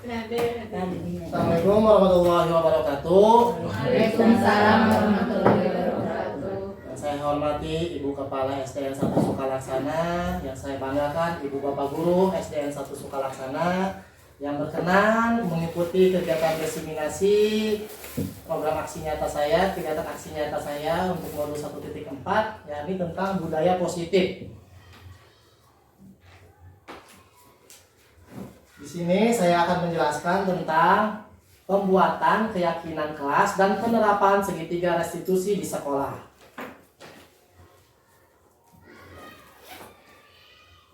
Assalamualaikum warahmatullahi wabarakatuh. Waalaikumsalam warahmatullahi wabarakatuh. Yang saya hormati Ibu Kepala SDN 1 Sukalaksana, yang saya banggakan Ibu Bapak Guru SDN 1 Sukalaksana yang berkenan mengikuti kegiatan diseminasi program aksi nyata saya, kegiatan aksi nyata saya untuk modul 1.4, yakni tentang budaya positif. Di sini saya akan menjelaskan tentang pembuatan keyakinan kelas dan penerapan segitiga restitusi di sekolah.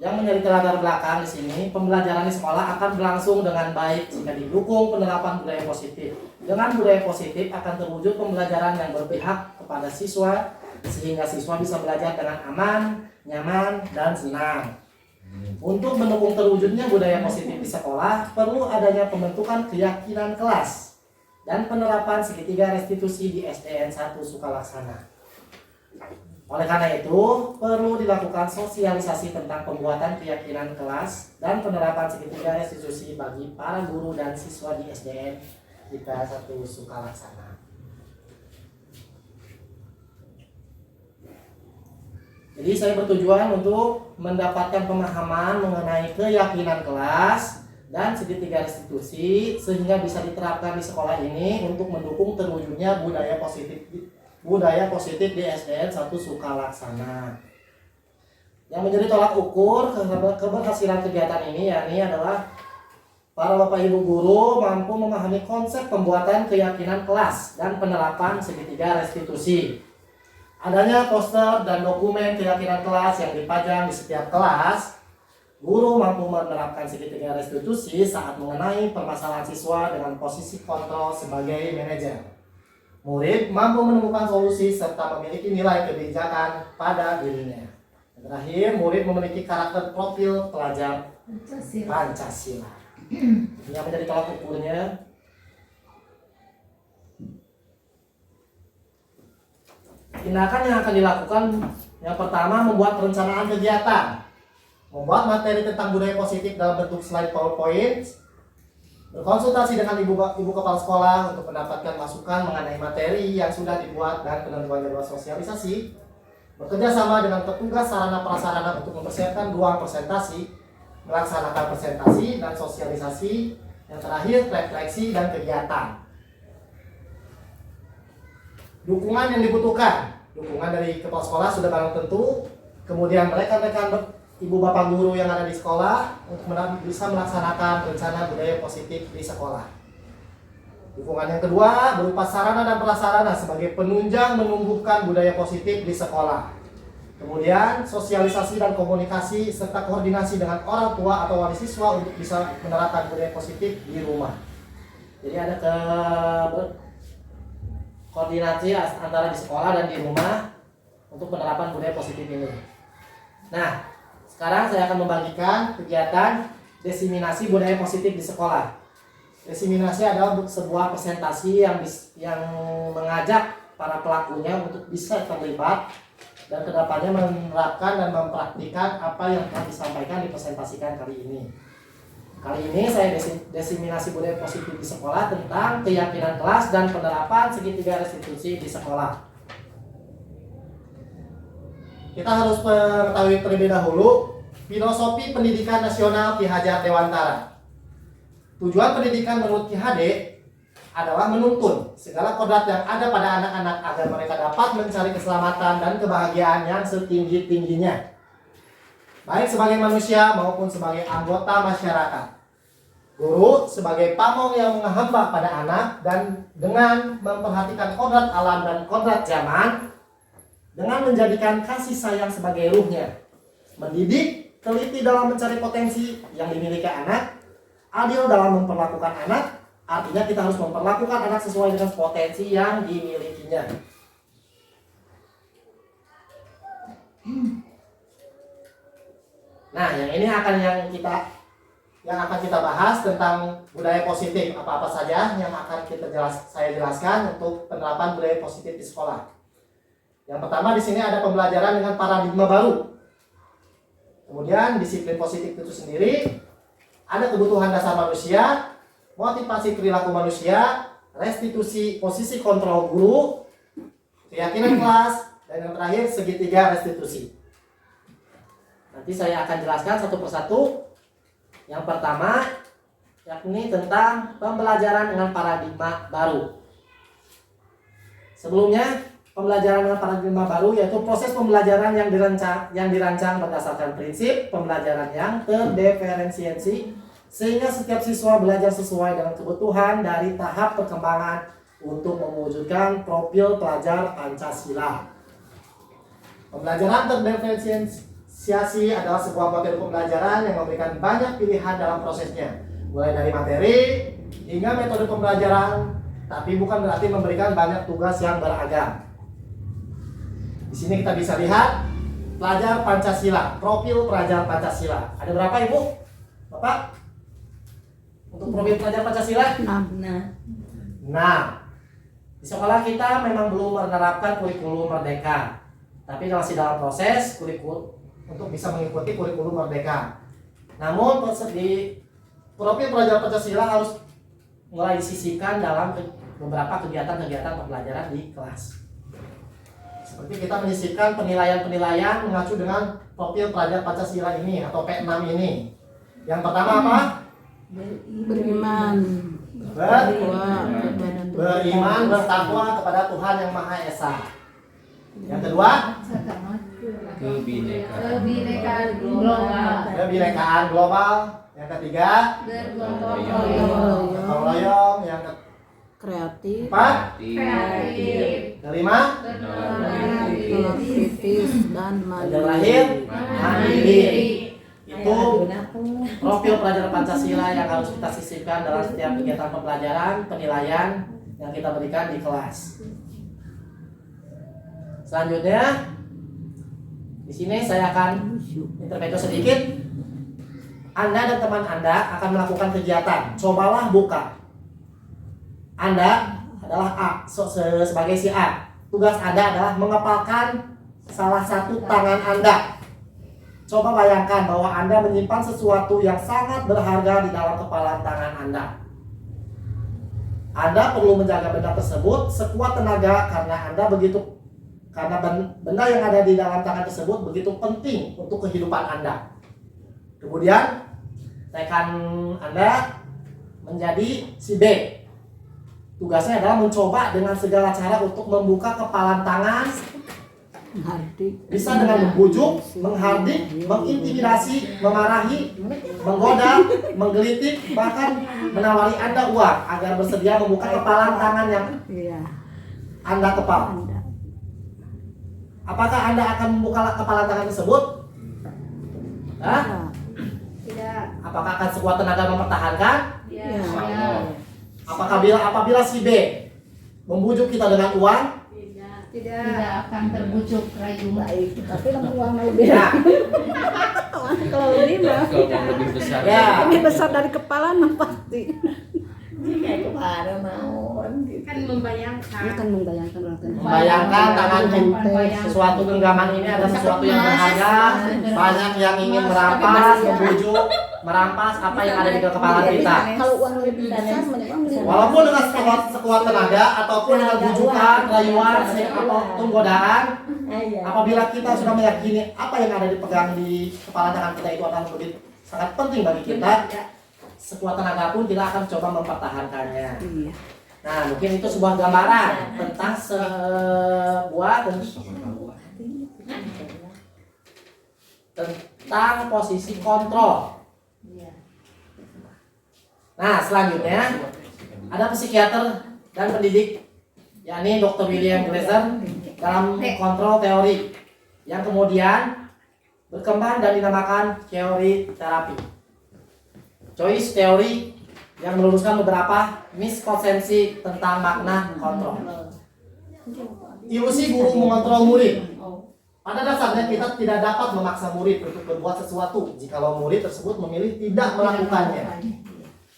Yang menjadi latar belakang di sini, pembelajaran di sekolah akan berlangsung dengan baik jika didukung penerapan budaya positif. Dengan budaya positif akan terwujud pembelajaran yang berpihak kepada siswa, sehingga siswa bisa belajar dengan aman, nyaman, dan senang. Untuk mendukung terwujudnya budaya positif di sekolah, perlu adanya pembentukan keyakinan kelas dan penerapan segitiga restitusi di SDN 1 Sukalaksana. Oleh karena itu, perlu dilakukan sosialisasi tentang pembuatan keyakinan kelas dan penerapan segitiga restitusi bagi para guru dan siswa di SDN kita 1 Sukalaksana. Jadi saya bertujuan untuk mendapatkan pemahaman mengenai keyakinan kelas dan segitiga restitusi sehingga bisa diterapkan di sekolah ini untuk mendukung terwujudnya budaya positif di SDN 1 Sukalaksana. Yang menjadi tolak ukur keberhasilan kegiatan ini yakni adalah para Bapak Ibu guru mampu memahami konsep pembuatan keyakinan kelas dan penerapan segitiga restitusi. Adanya poster dan dokumen keyakinan kelas yang dipajang di setiap kelas, guru mampu menerapkan segitiga restitusi saat mengenai permasalahan siswa dengan posisi kontrol sebagai manajer. Murid mampu menemukan solusi serta memiliki nilai kebijakan pada dirinya. Dan terakhir, murid memiliki karakter profil pelajar Pancasila. Ini yang menjadi tolak ukurnya. Tindakan yang akan dilakukan yang pertama membuat perencanaan kegiatan, membuat materi tentang budaya positif dalam bentuk slide PowerPoint, berkonsultasi dengan ibu kepala sekolah untuk mendapatkan masukan mengenai materi yang sudah dibuat dan penentuan jadwal sosialisasi, bekerja sama dengan petugas sarana prasarana untuk mempersiapkan ruang presentasi, melaksanakan presentasi dan sosialisasi, yang terakhir refleksi dan kegiatan. Dukungan yang dibutuhkan, dukungan dari kepala sekolah sudah barang tentu, kemudian rekan-rekan ibu bapak guru yang ada di sekolah untuk bisa melaksanakan rencana budaya positif di sekolah. Dukungan yang kedua berupa sarana dan prasarana sebagai penunjang menumbuhkan budaya positif di sekolah. Kemudian sosialisasi dan komunikasi serta koordinasi dengan orang tua atau wali siswa untuk bisa menerapkan budaya positif di rumah. Jadi ada koordinasi antara di sekolah dan di rumah untuk penerapan budaya positif ini. Nah, sekarang saya akan membagikan kegiatan diseminasi budaya positif di sekolah. Diseminasi adalah sebuah presentasi yang mengajak para pelakunya untuk bisa terlibat dan kedepannya menerapkan dan mempraktikkan apa yang telah disampaikan dipresentasikan kali ini. Kali ini saya diseminasi budaya positif di sekolah tentang keyakinan kelas dan penerapan segitiga restitusi di sekolah. Kita harus mengetahui terlebih dahulu filosofi pendidikan nasional Ki Hajar Dewantara. Tujuan pendidikan menurut Ki Hade adalah menuntun segala kodrat yang ada pada anak-anak agar mereka dapat mencari keselamatan dan kebahagiaan yang setinggi-tingginya, baik sebagai manusia maupun sebagai anggota masyarakat. Guru sebagai pamong yang menghamba pada anak dan dengan memperhatikan kodrat alam dan kodrat zaman, dengan menjadikan kasih sayang sebagai ruhnya, mendidik teliti dalam mencari potensi yang dimiliki anak, adil dalam memperlakukan anak, artinya kita harus memperlakukan anak sesuai dengan potensi yang dimilikinya. Nah, yang ini akan kita bahas tentang budaya positif. Apa-apa saja yang akan saya jelaskan untuk penerapan budaya positif di sekolah. Yang pertama di sini ada pembelajaran dengan paradigma baru. Kemudian disiplin positif itu sendiri, ada kebutuhan dasar manusia, motivasi perilaku manusia, restitusi posisi kontrol guru, keyakinan kelas, dan yang terakhir segitiga restitusi. Nanti saya akan jelaskan satu persatu. Yang pertama yakni tentang pembelajaran dengan paradigma baru. Sebelumnya, pembelajaran dengan paradigma baru yaitu proses pembelajaran yang dirancang berdasarkan prinsip pembelajaran yang terdiferensiasi sehingga setiap siswa belajar sesuai dengan kebutuhan dari tahap perkembangan untuk mewujudkan profil pelajar Pancasila. Pembelajaran terdiferensiasi adalah sebuah model pembelajaran yang memberikan banyak pilihan dalam prosesnya, mulai dari materi hingga metode pembelajaran, tapi bukan berarti memberikan banyak tugas yang beragam. Di sini kita bisa lihat pelajar Pancasila, profil pelajar Pancasila. Ada berapa Ibu? Bapak? Untuk profil pelajar Pancasila? 6. Di sekolah kita memang belum menerapkan kurikulum merdeka, tapi masih dalam proses kurikulum untuk bisa mengikuti kurikulum merdeka. Namun di profil pelajar Pancasila harus mulai disisipkan dalam beberapa kegiatan-kegiatan pembelajaran di kelas. Seperti kita menyisipkan penilaian-penilaian mengacu dengan profil pelajar Pancasila ini atau P6 ini. Yang pertama apa? Beriman. Beriman, bertakwa kepada Tuhan Yang Maha Esa. Yang kedua, kebinekaan global. Yang ketiga, gotong royong. Yang keempat, kelima, kritis dan yang terakhir, mandiri. Itu profil pelajar Pancasila yang harus kita sisipkan dalam setiap kegiatan pembelajaran, penilaian yang kita berikan di kelas. Selanjutnya, di sini saya akan intermezzo sedikit. Anda dan teman Anda akan melakukan kegiatan. Cobalah buka. Anda adalah A, sebagai si A. Tugas Anda adalah mengepalkan salah satu tangan Anda. Coba bayangkan bahwa Anda menyimpan sesuatu yang sangat berharga di dalam kepalan tangan Anda. Anda perlu menjaga benda tersebut sekuat tenaga karena benda yang ada di dalam tangan tersebut begitu penting untuk kehidupan Anda. Kemudian rekan Anda menjadi si B. Tugasnya adalah mencoba dengan segala cara untuk membuka kepalan tangan. Bisa dengan membujuk, menghardik, mengintimidasi, memarahi, menggoda, menggelitik, bahkan menawari Anda uang agar bersedia membuka kepalan tangan yang Anda kepal. Apakah Anda akan membuka kepalan tangan tersebut? Hah? Tidak. Apakah akan sekuat tenaga mempertahankan? Ya. Apabila si B membujuk kita dengan uang? Tidak akan terbujuk rayu. Baik, tapi uang lebih. Ya. Kalau lebih mah lebih besar. Ya. lebih besar dari kepala mah pasti. Jika kemarin mau Kan membayangkan. Kan membayangkan Membayangkan tangan sesuatu genggaman ini ada sesuatu yang berharga, banyak yang ingin merampas, membujuk, merampas apa yang ada di kepala kita. Kalau uang lebih besar, Walaupun dengan sekuat tenaga ataupun dengan bujukan, rayuan, ataupun godaan, apabila kita sudah meyakini apa yang ada dipegang di kepala tangan kita itu akan begitu sangat penting bagi kita, sekuat tenaga pun kita akan coba mempertahankannya. Nah, mungkin itu sebuah gambaran tentang tentang posisi kontrol. Nah, selanjutnya ada psikiater dan pendidik, yakni Dr. William Glasser dalam kontrol teori yang kemudian berkembang dan dinamakan teori terapi. Choice teori yang meluruskan beberapa miskonsepsi tentang makna kontrol. Ilusi guru mengontrol murid. Pada dasarnya kita tidak dapat memaksa murid untuk berbuat sesuatu jikalau murid tersebut memilih tidak melakukannya.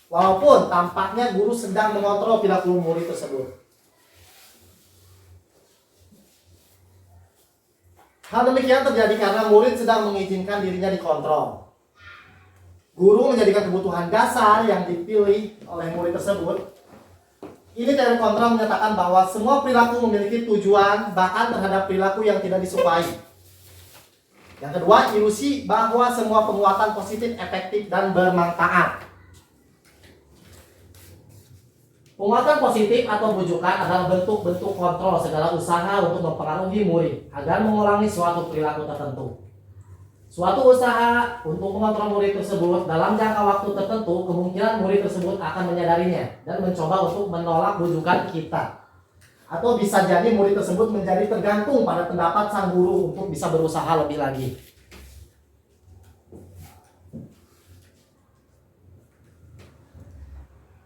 Walaupun tampaknya guru sedang mengontrol perilaku murid tersebut. Hal demikian terjadi karena murid sedang mengizinkan dirinya dikontrol. guru menjadikan kebutuhan dasar yang dipilih oleh murid tersebut. Ini teori kontrol menyatakan bahwa semua perilaku memiliki tujuan, bahkan terhadap perilaku yang tidak disukai. Yang kedua, ilusi bahwa semua penguatan positif, efektif, dan bermanfaat. Penguatan positif atau bujukan adalah bentuk-bentuk kontrol segala usaha untuk mempengaruhi murid agar mengulangi suatu perilaku tertentu. Suatu usaha untuk mengontrol murid tersebut dalam jangka waktu tertentu, kemungkinan murid tersebut akan menyadarinya dan mencoba untuk menolak bujukan kita. Atau bisa jadi murid tersebut menjadi tergantung pada pendapat sang guru untuk bisa berusaha lebih lagi.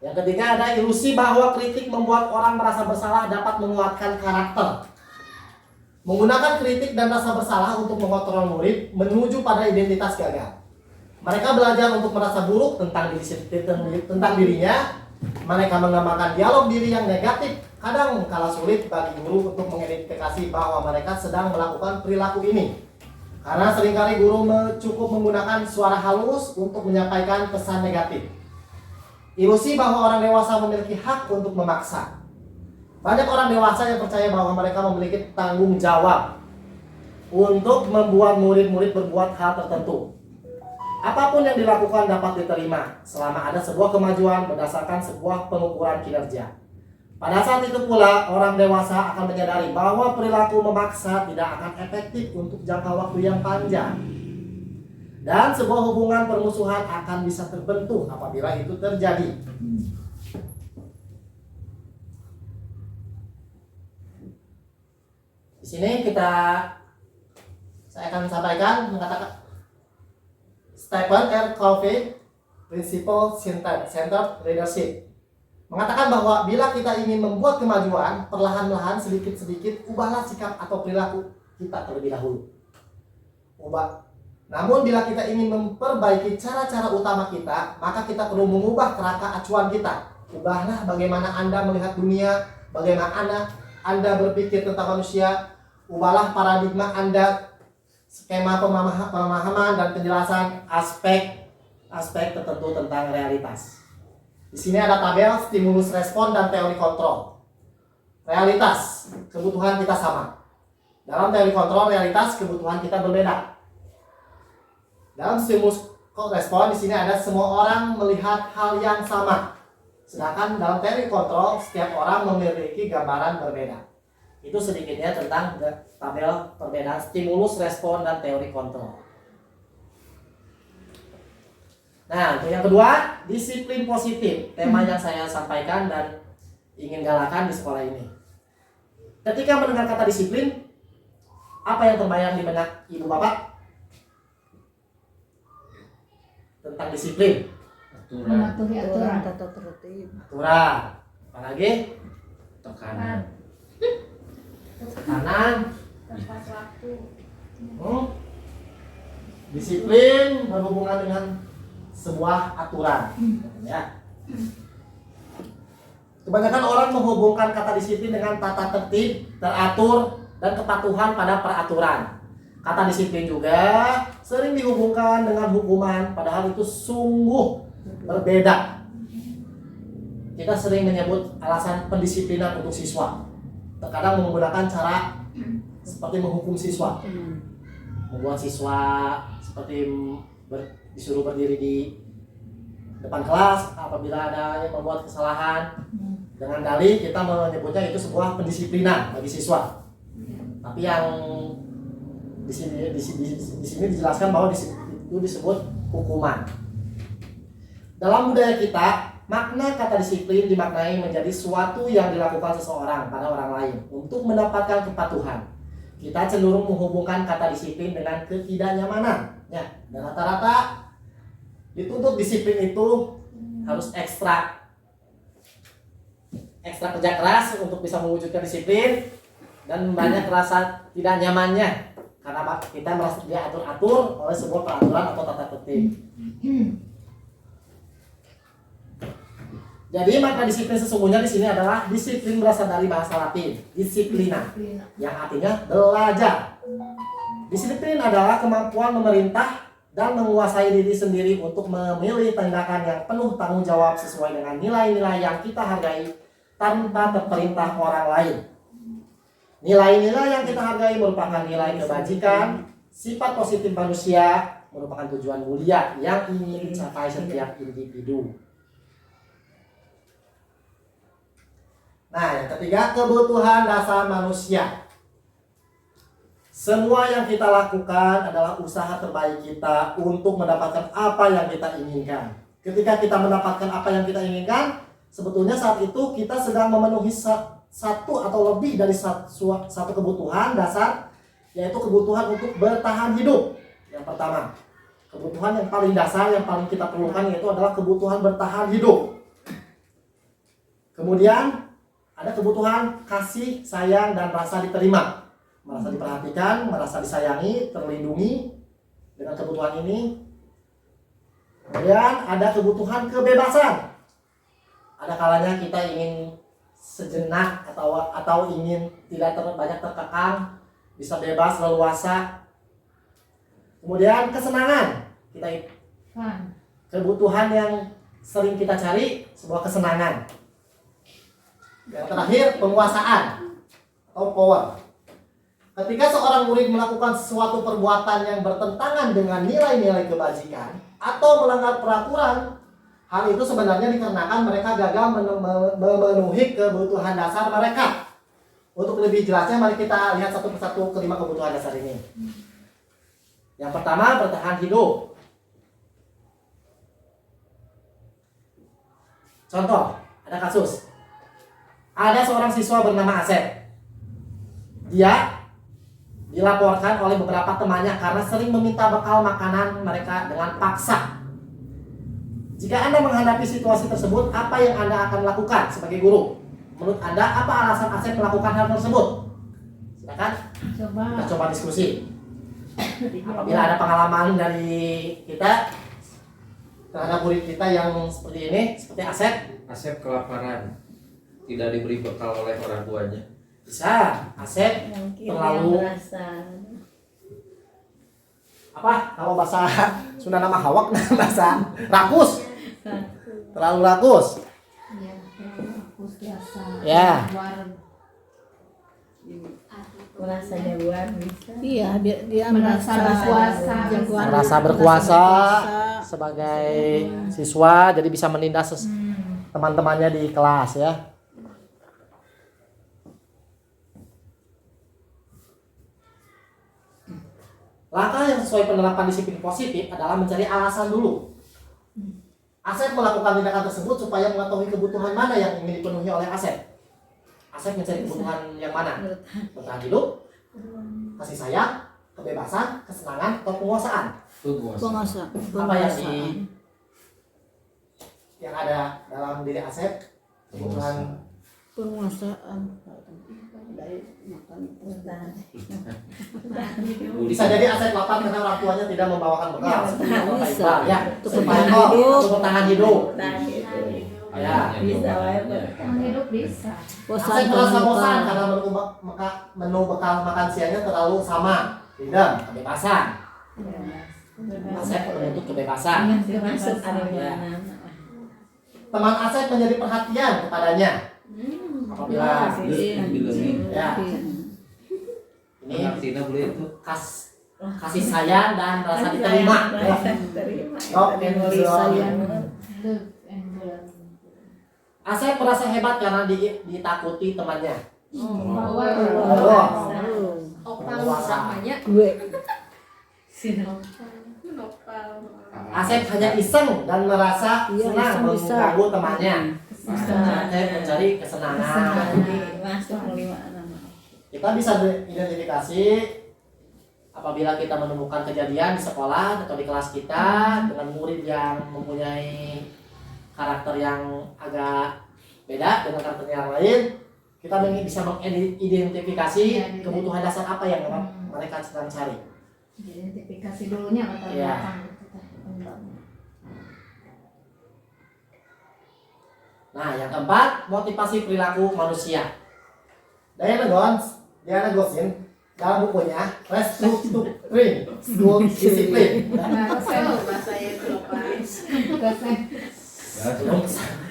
Yang ketiga ada ilusi bahwa kritik membuat orang merasa bersalah dapat menguatkan karakter. Menggunakan kritik dan rasa bersalah untuk mengontrol murid menuju pada identitas gagal. Mereka belajar untuk merasa buruk tentang dirinya. Mereka mengembangkan dialog diri yang negatif. Kadang kala sulit bagi guru untuk mengidentifikasi bahwa mereka sedang melakukan perilaku ini. Karena seringkali guru cukup menggunakan suara halus untuk menyampaikan pesan negatif. Ilusi bahwa orang dewasa memiliki hak untuk memaksa. Banyak orang dewasa yang percaya bahwa mereka memiliki tanggung jawab untuk membuat murid-murid berbuat hal tertentu. Apapun yang dilakukan dapat diterima selama ada sebuah kemajuan berdasarkan sebuah pengukuran kinerja. Pada saat itu pula, orang dewasa akan menyadari bahwa perilaku memaksa tidak akan efektif untuk jangka waktu yang panjang. Dan sebuah hubungan permusuhan akan bisa terbentuk apabila itu terjadi. Di sini saya akan sampaikan mengatakan Stephen R. Covey, Principle Centered Leadership, mengatakan bahwa bila kita ingin membuat kemajuan, perlahan-lahan sedikit-sedikit ubahlah sikap atau perilaku kita terlebih dahulu. Namun bila kita ingin memperbaiki cara-cara utama kita, maka kita perlu mengubah kerangka acuan kita. Ubahlah bagaimana Anda melihat dunia, bagaimana Anda berpikir tentang manusia. Ubahlah paradigma Anda, skema pemahaman dan penjelasan aspek tertentu tentang realitas. Di sini ada tabel stimulus respon dan teori kontrol. Realitas, kebutuhan kita sama. Dalam teori kontrol, realitas, kebutuhan kita berbeda. Dalam stimulus respon, di sini ada semua orang melihat hal yang sama. Sedangkan dalam teori kontrol, setiap orang memiliki gambaran berbeda. Itu sedikitnya tentang tabel perbedaan stimulus, respon, dan teori kontrol. Nah, untuk yang kedua, disiplin positif. Tema yang saya sampaikan dan ingin galakan di sekolah ini. Ketika mendengar kata disiplin, apa yang terbayang di benak ibu bapak? Tentang disiplin. Mematuhi aturan. Tata tertib. Aturan. Apalagi? Tekanan. Tekanan. Tepat waktu. Disiplin berhubungan dengan sebuah aturan. Ya. Kebanyakan orang menghubungkan kata disiplin dengan tata tertib, teratur, dan kepatuhan pada peraturan. Kata disiplin juga sering dihubungkan dengan hukuman, padahal itu sungguh berbeda. Kita sering menyebut alasan pendisiplinan untuk siswa. Terkadang menggunakan cara seperti menghukum siswa, membuat siswa seperti disuruh berdiri di depan kelas apabila ada yang membuat kesalahan. Dengan dalih kita menyebutnya itu sebuah pendisiplinan bagi siswa. Tapi yang di sini dijelaskan bahwa itu disebut hukuman. Dalam budaya kita, makna kata disiplin dimaknai menjadi suatu yang dilakukan seseorang pada orang lain untuk mendapatkan kepatuhan. Kita cenderung menghubungkan kata disiplin dengan ketidaknyamanan. Ya, dan rata-rata dituntut disiplin itu harus ekstra kerja keras untuk bisa mewujudkan disiplin dan banyak rasa tidak nyamannya karena kita merasa diatur-atur oleh sebuah peraturan atau tata tertib. Jadi makna disiplin sesungguhnya di sini adalah disiplin berasal dari bahasa Latin, disiplina, yang artinya belajar. Disiplin adalah kemampuan memerintah dan menguasai diri sendiri untuk memilih tindakan yang penuh tanggung jawab sesuai dengan nilai-nilai yang kita hargai tanpa terperintah orang lain. Nilai-nilai yang kita hargai merupakan nilai kebajikan, sifat positif manusia, merupakan tujuan mulia yang ingin dicapai setiap individu. Nah, yang ketiga, kebutuhan dasar manusia. Semua yang kita lakukan adalah usaha terbaik kita untuk mendapatkan apa yang kita inginkan. Ketika kita mendapatkan apa yang kita inginkan, sebetulnya saat itu kita sedang memenuhi satu atau lebih dari satu kebutuhan dasar, yaitu kebutuhan untuk bertahan hidup. Yang pertama, kebutuhan yang paling dasar, yang paling kita perlukan, yaitu adalah kebutuhan bertahan hidup. Kemudian ada kebutuhan kasih, sayang, dan rasa diterima. Merasa diperhatikan, merasa disayangi, terlindungi dengan kebutuhan ini. Kemudian ada kebutuhan kebebasan. Ada kalanya kita ingin sejenak atau ingin tidak banyak terkekang, bisa bebas, leluasa. Kemudian kesenangan. Kebutuhan yang sering kita cari, sebuah kesenangan. Yang terakhir, penguasaan atau power. Ketika seorang murid melakukan sesuatu perbuatan yang bertentangan dengan nilai-nilai kebajikan atau melanggar peraturan, hal itu sebenarnya dikarenakan mereka gagal memenuhi kebutuhan dasar mereka. Untuk lebih jelasnya, mari kita lihat satu persatu kelima kebutuhan dasar ini. Yang pertama, bertahan hidup. Contoh, ada kasus. Ada seorang siswa bernama Asep. Dia dilaporkan oleh beberapa temannya karena sering meminta bekal makanan mereka dengan paksa. Jika Anda menghadapi situasi tersebut, apa yang Anda akan lakukan sebagai guru? Menurut Anda, apa alasan Asep melakukan hal tersebut? Silakan kita coba diskusi. Apabila ada pengalaman dari kita terhadap murid kita yang seperti ini, seperti Asep. Asep kelaparan, tidak diberi bekal oleh orang tuanya. Bisa, Asep terlalu apa? Kalau bahasa Sunda nama hawak, bahasa rakus. Terlalu rakus. Ya. Merasa jagoan bisa. Iya, dia Merasa berkuasa. jagoan. Merasa berkuasa sebagai siswa, jadi bisa menindas teman-temannya di kelas ya. Langkah yang sesuai penerapan disiplin positif adalah mencari alasan dulu. Asep melakukan tindakan tersebut supaya mengetahui kebutuhan mana yang ingin dipenuhi oleh Asep. Asep mencari kebutuhan yang mana? Bertahan hidup, kasih sayang, kebebasan, kesenangan, atau penguasaan. Penguasa. Apa yang ada dalam diri Asep? Kebutuhan penguasaan. bisa jadi Asep lapar karena orang tuanya tidak membawakan bekal. Seperti Bapak bisa. Iqbal, ya. Untuk Supaya bertahan hidup. untuk bertahan hidup. Ya. Bisa Hidup bisa. Asep merasa bosan karena menu bekal makan siangnya terlalu sama. Tidak, kebebasan. Asep menuntut kebebasan. Ya. Teman Asep menjadi perhatian kepadanya. Apabila ya. Ini Artinya boleh itu. kasih sayang dan rasa diterima. Ya. Asep merasa hebat karena ditakuti temannya. Asep hanya iseng dan merasa senang mengganggu temannya. Asep mencari kesenangan. Kita bisa identifikasi apabila kita menemukan kejadian di sekolah atau di kelas kita dengan murid yang mempunyai karakter yang agak beda dengan karakter yang lain, kita bisa mengidentifikasi kebutuhan dasar apa yang mereka sedang cari. Identifikasi dulunya kata belakang. Nah, yang keempat, motivasi perilaku manusia. Diana Gossin dalam bukunya restructuring school discipline. bahasa itu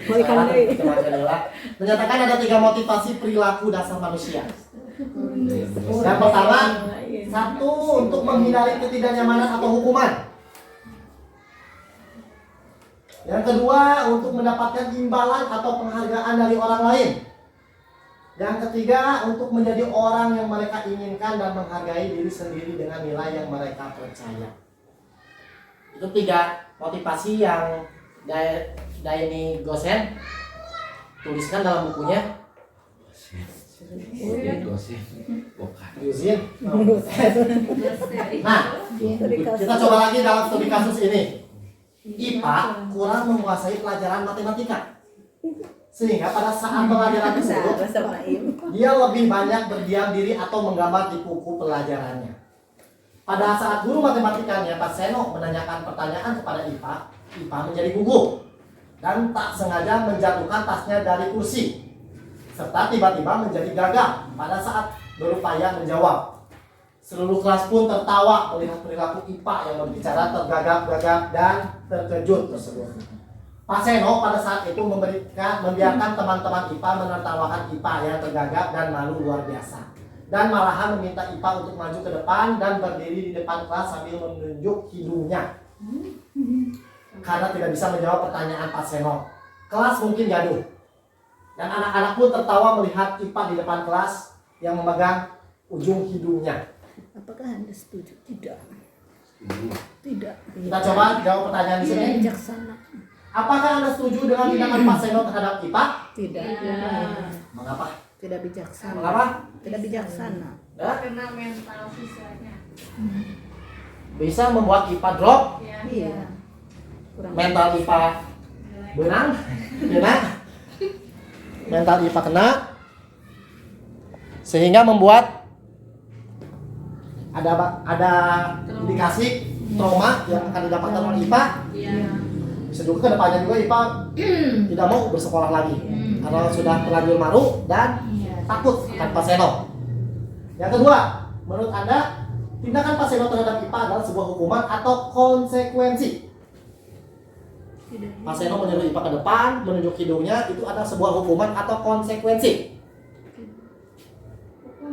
Mau ikan deui. Menyatakan ada 3 motivasi perilaku dasar manusia. Yang pertama, satu, untuk menghindari ketidaknyamanan atau hukuman. Yang kedua, untuk mendapatkan imbalan atau penghargaan dari orang lain. Yang ketiga, untuk menjadi orang yang mereka inginkan dan menghargai diri sendiri dengan nilai yang mereka percaya. Itu 3 motivasi yang Daini Gosen tuliskan dalam bukunya. Yuzin. Nah, kita coba lagi dalam studi kasus ini. IPA kurang menguasai pelajaran matematika, sehingga pada saat pelajaran tersebut dia lebih banyak berdiam diri atau menggambar di buku pelajarannya. Pada saat guru matematikanya Pak Seno menanyakan pertanyaan kepada IPA, IPA menjadi gugup dan tak sengaja menjatuhkan tasnya dari kursi, serta tiba-tiba menjadi gagap pada saat berupaya menjawab. Seluruh kelas pun tertawa melihat perilaku IPA yang berbicara tergagap-gagap dan terkejut tersebut. Pak Seno pada saat itu membiarkan teman-teman IPA menertawakan IPA yang tergagap dan malu luar biasa, dan malahan meminta IPA untuk maju ke depan dan berdiri di depan kelas sambil menunjuk hidungnya karena tidak bisa menjawab pertanyaan Pak Seno. Kelas mungkin gaduh, dan anak-anak pun tertawa melihat IPA di depan kelas yang memegang ujung hidungnya. Apakah Anda setuju? Tidak. Tidak. Kita coba jawab pertanyaan di Tidak sini. bijaksana. Apakah Anda setuju dengan tindakan Pak Seno terhadap IPA? Tidak. Mengapa? Tidak bijaksana. Mengapa? Tidak bijaksana. Nah, Karena mental siswanya. bisa membuat IPA drop, Iya. Kurang. mental IPA benang, kena, mental IPA kena, sehingga membuat ada indikasi trauma yang akan didapatkan oleh IPA. Bisa juga kedepannya juga IPA tidak mau bersekolah lagi karena sudah terlanjur malu dan takut akan Pak Seno. Yang kedua, menurut Anda tindakan Pak Seno terhadap IPA adalah sebuah hukuman atau konsekuensi? Pak Seno menyuruh IPA ke depan, menunjuk hidungnya, itu adalah sebuah hukuman atau konsekuensi?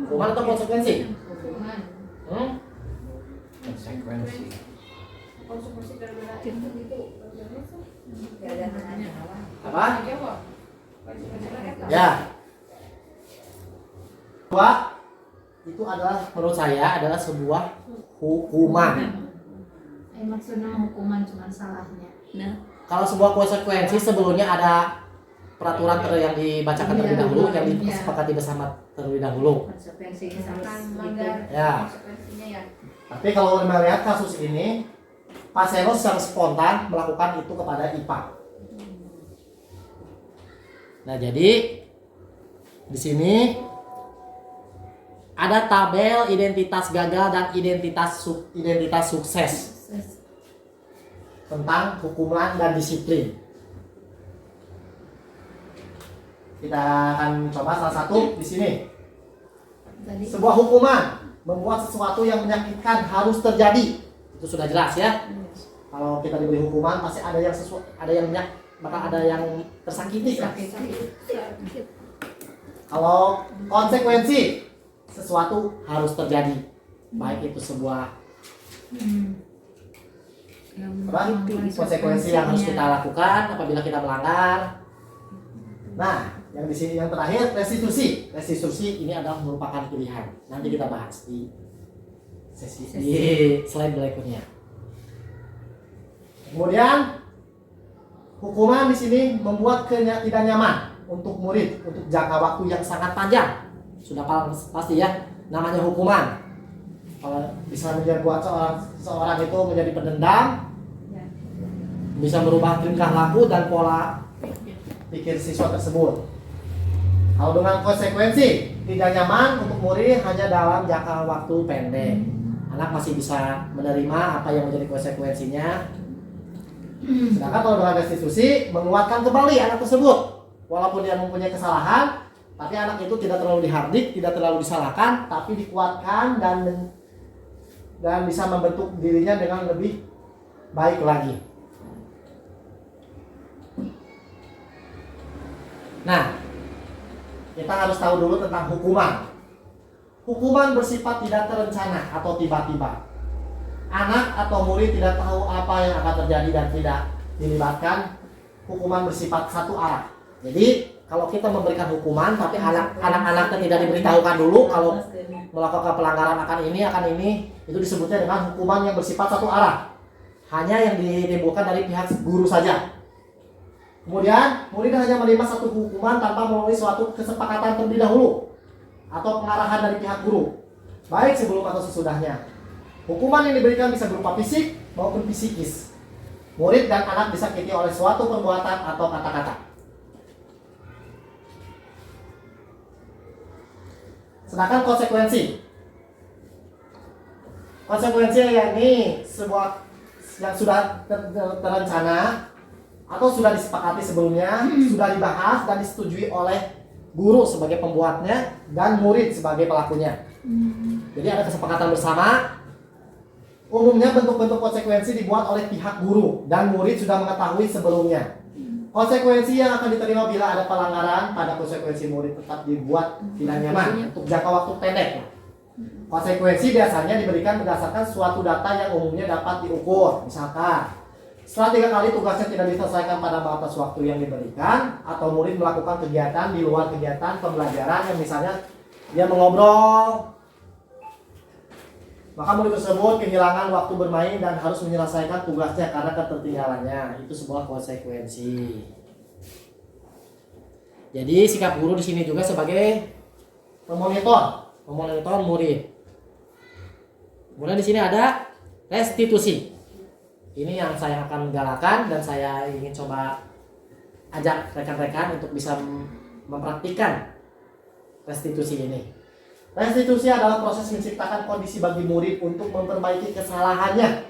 Hukuman atau konsekuensi? Konsekuensi. Apa? Ya. Dua, itu adalah menurut saya adalah sebuah hukuman. Maksudnya hukuman cuma salahnya. Nah, Kalau sebuah konsekuensi sebelumnya ada peraturan yang dibacakan terlebih dahulu, yang disepakati bersama terlebih dahulu. Konsekuensi Misalkan gitu. melanggar Ya. konsekuensinya ya. Tapi kalau melihat kasus ini, Pak Seno secara spontan melakukan itu kepada IPA. Nah, jadi di sini ada tabel identitas gagal dan identitas sukses tentang hukuman dan disiplin. Kita akan coba salah satu di sini. Sebuah hukuman membuat sesuatu yang menyakitkan harus terjadi. Itu sudah jelas ya. Kalau kita diberi hukuman pasti ada yang maka ada yang tersakiti kan? Kalau konsekuensi sesuatu harus terjadi, baik itu sebuah konsekuensi yang harus kita lakukan apabila kita melanggar. Nah, yang di sini yang terakhir restitusi. Restitusi ini adalah merupakan pilihan. Nanti kita bahas di slide berikutnya. Kemudian hukuman di sini membuat tidak nyaman untuk murid untuk jangka waktu yang sangat panjang. Sudah pasti ya, namanya hukuman. Kalau bisa membuat seorang itu menjadi pendendam, bisa merubah tingkah laku dan pola pikir siswa tersebut. Kalau dengan konsekuensi tidak nyaman untuk murid hanya dalam jangka waktu pendek, anak masih bisa menerima apa yang menjadi konsekuensinya. Sedangkan kalau dengan restitusi menguatkan kembali anak tersebut, walaupun dia mempunyai kesalahan, Tapi anak itu tidak terlalu dihardik, tidak terlalu disalahkan, tapi dikuatkan dan bisa membentuk dirinya dengan lebih baik lagi. Nah, kita harus tahu dulu tentang hukuman. Hukuman bersifat tidak terencana atau tiba-tiba. Anak atau murid tidak tahu apa yang akan terjadi dan tidak dilibatkan. Hukuman bersifat satu arah. Jadi kalau kita memberikan hukuman tapi anak-anaknya tidak diberitahukan dulu kalau melakukan pelanggaran akan ini, itu disebutnya dengan hukuman yang bersifat satu arah. Hanya yang ditimbulkan dari pihak guru saja. Kemudian murid hanya menerima satu hukuman tanpa melalui suatu kesepakatan terlebih dahulu atau pengarahan dari pihak guru, baik sebelum atau sesudahnya. Hukuman yang diberikan bisa berupa fisik maupun psikis. Murid dan anak disakiti oleh suatu perbuatan atau kata-kata. Sedangkan konsekuensi yakni sebuah yang sudah terencana atau sudah disepakati sebelumnya, sudah dibahas dan disetujui oleh guru sebagai pembuatnya dan murid sebagai pelakunya. Jadi ada kesepakatan bersama. Umumnya bentuk-bentuk konsekuensi dibuat oleh pihak guru dan murid sudah mengetahui sebelumnya. Konsekuensi yang akan diterima bila ada pelanggaran pada konsekuensi murid tetap dibuat tidak nyaman untuk jangka waktu pendek. Konsekuensi biasanya diberikan berdasarkan suatu data yang umumnya dapat diukur. Misalkan setelah 3 kali tugasnya tidak diselesaikan pada batas waktu yang diberikan, atau murid melakukan kegiatan di luar kegiatan pembelajaran yang misalnya dia mengobrol, maka murid tersebut kehilangan waktu bermain dan harus menyelesaikan tugasnya karena ketertinggalannya. Itu sebuah konsekuensi. Jadi sikap guru di sini juga sebagai memonitor murid. Kemudian di sini ada restitusi. Ini yang saya akan galakan dan saya ingin coba ajak rekan-rekan untuk bisa mempraktikkan restitusi ini. Restitusi adalah proses menciptakan kondisi bagi murid untuk memperbaiki kesalahannya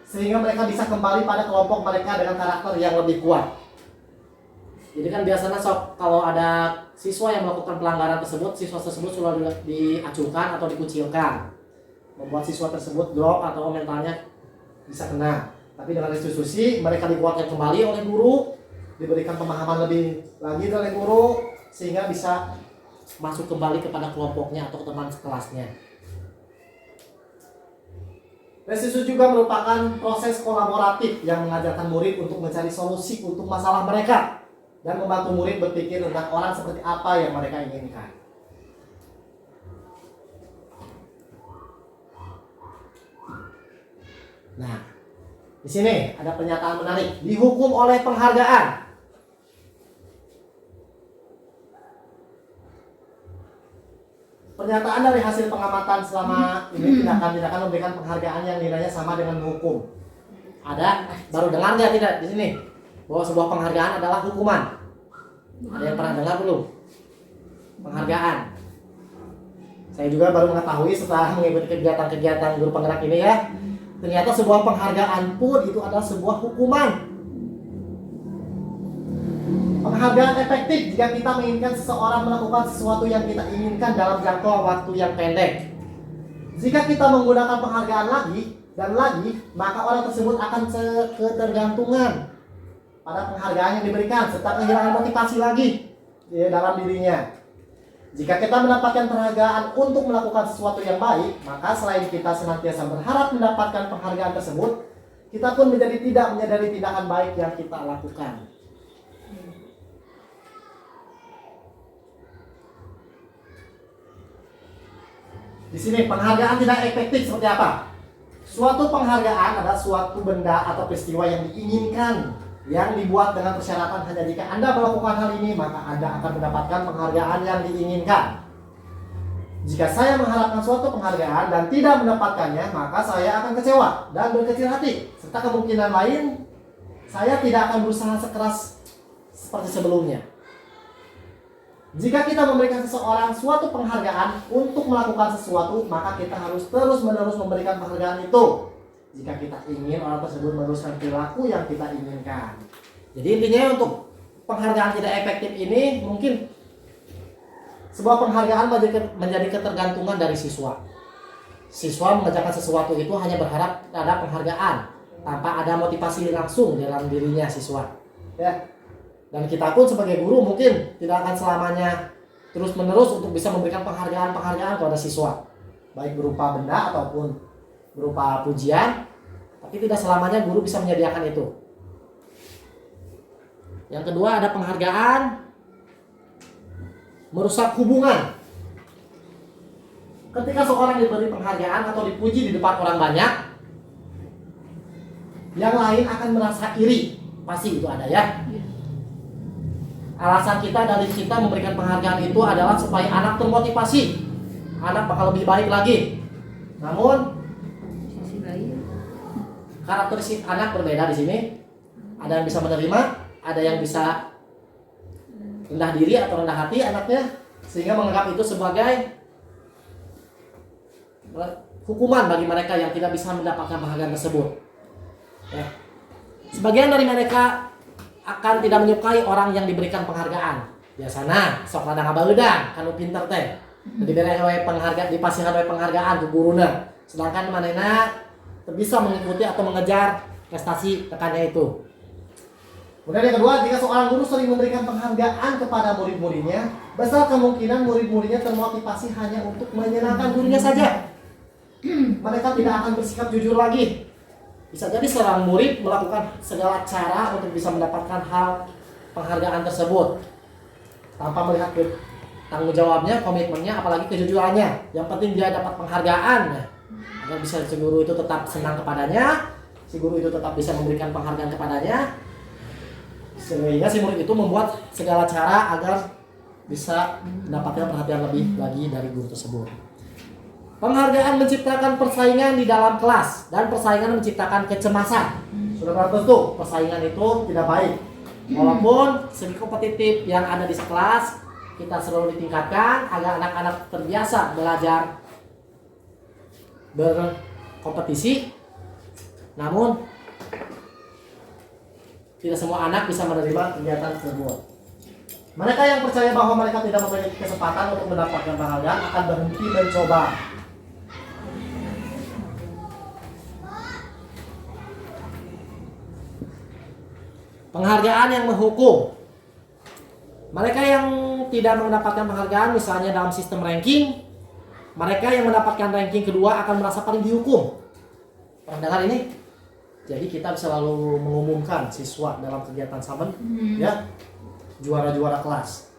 sehingga mereka bisa kembali pada kelompok mereka dengan karakter yang lebih kuat. Jadi kan biasanya kalau ada siswa yang melakukan pelanggaran tersebut, siswa tersebut sudah diacuhkan atau dikucilkan, membuat siswa tersebut drop atau mentalnya bisa kena. Tapi dengan restitusi mereka dikuatkan kembali oleh guru, diberikan pemahaman lebih lagi oleh guru sehingga bisa masuk kembali kepada kelompoknya atau teman sekelasnya. Restitusi juga merupakan proses kolaboratif yang mengajarkan murid untuk mencari solusi untuk masalah mereka dan membantu murid berpikir tentang orang seperti apa yang mereka inginkan. Nah, di sini ada pernyataan menarik. Dihukum oleh penghargaan. Pernyataan dari hasil pengamatan selama ini tindakan-tindakan memberikan penghargaan yang nilainya sama dengan hukum. Ada baru dengar nggak tidak di sini bahwa sebuah penghargaan adalah hukuman? Ada yang pernah dengar belum? Penghargaan. Saya juga baru mengetahui setelah mengikuti kegiatan-kegiatan guru penggerak ini ya. Ternyata sebuah penghargaan pun itu adalah sebuah hukuman. Penghargaan efektif jika kita menginginkan seseorang melakukan sesuatu yang kita inginkan dalam jangka waktu yang pendek. Jika kita menggunakan penghargaan lagi dan lagi, maka orang tersebut akan ketergantungan pada penghargaan yang diberikan serta kehilangan motivasi lagi dalam dirinya. Jika kita mendapatkan penghargaan untuk melakukan sesuatu yang baik, maka selain kita senantiasa berharap mendapatkan penghargaan tersebut, kita pun menjadi tidak menyadari tindakan baik yang kita lakukan. Di sini penghargaan tidak efektif seperti apa? Suatu penghargaan adalah suatu benda atau peristiwa yang diinginkan, yang dibuat dengan persyaratan hanya jika Anda melakukan hal ini maka Anda akan mendapatkan penghargaan yang diinginkan. Jika saya mengharapkan suatu penghargaan dan tidak mendapatkannya, maka saya akan kecewa dan berkecil hati. Serta kemungkinan lain, saya tidak akan berusaha sekeras seperti sebelumnya. Jika kita memberikan seseorang suatu penghargaan untuk melakukan sesuatu, maka kita harus terus-menerus memberikan penghargaan itu. Jika kita ingin orang tersebut meneruskan perilaku yang kita inginkan. Jadi intinya untuk penghargaan tidak efektif ini mungkin Sebuah penghargaan menjadi ketergantungan dari siswa. Siswa mengerjakan sesuatu itu hanya berharap ada penghargaan tanpa ada motivasi langsung dalam dirinya siswa. Ya. Dan kita pun sebagai guru mungkin tidak akan selamanya terus-menerus untuk bisa memberikan penghargaan kepada siswa, baik berupa benda ataupun berupa pujian, tapi tidak selamanya guru bisa menyediakan itu. Yang kedua, ada penghargaan merusak hubungan. Ketika seorang diberi penghargaan atau dipuji di depan orang banyak, yang lain akan merasa iri. Pasti itu ada ya. Alasan dari kita memberikan penghargaan itu adalah supaya anak termotivasi. Anak bakal lebih baik lagi. Namun karakteristik anak berbeda di sini. Ada yang bisa menerima, ada yang bisa rendah diri atau rendah hati anaknya, sehingga menganggap itu sebagai hukuman bagi mereka yang tidak bisa mendapatkan penghargaan tersebut. Ya. Sebagian dari mereka akan tidak menyukai orang yang diberikan penghargaan. Biasana sok ladang abaudang kanu pinter teh. Diberi penghargaan, dipasihkan penghargaan ke guruna. Sedangkan manehna bisa mengikuti atau mengejar prestasi rekannya itu. Kemudian yang kedua, jika seorang guru sering memberikan penghargaan kepada murid-muridnya, besar kemungkinan murid-muridnya termotivasi hanya untuk menyenangkan gurunya saja. Mereka tidak akan bersikap jujur lagi. Bisa jadi seorang murid melakukan segala cara untuk bisa mendapatkan hal penghargaan tersebut tanpa melihat tanggung jawabnya, komitmennya, apalagi kejujurannya. Yang penting dia dapat penghargaan, agar bisa si guru itu tetap senang kepadanya, si guru itu tetap bisa memberikan penghargaan kepadanya, sehingga si murid itu membuat segala cara agar bisa mendapatkan perhatian lebih lagi dari guru tersebut. Penghargaan menciptakan persaingan di dalam kelas, dan persaingan menciptakan kecemasan. Sudah tentu persaingan itu tidak baik. Walaupun segi kompetitif yang ada di sekelas kita selalu ditingkatkan agar anak-anak terbiasa belajar berkompetisi, namun tidak semua anak bisa menerima kegiatan tersebut. Mereka yang percaya bahwa mereka tidak memiliki kesempatan untuk mendapatkan penghargaan akan berhenti mencoba. Penghargaan yang menghukum. Mereka yang tidak mendapatkan penghargaan, misalnya dalam sistem ranking, mereka yang mendapatkan ranking kedua akan merasa paling dihukum. Pernah dengar ini? Jadi kita selalu mengumumkan siswa dalam kegiatan samen, ya, juara-juara kelas.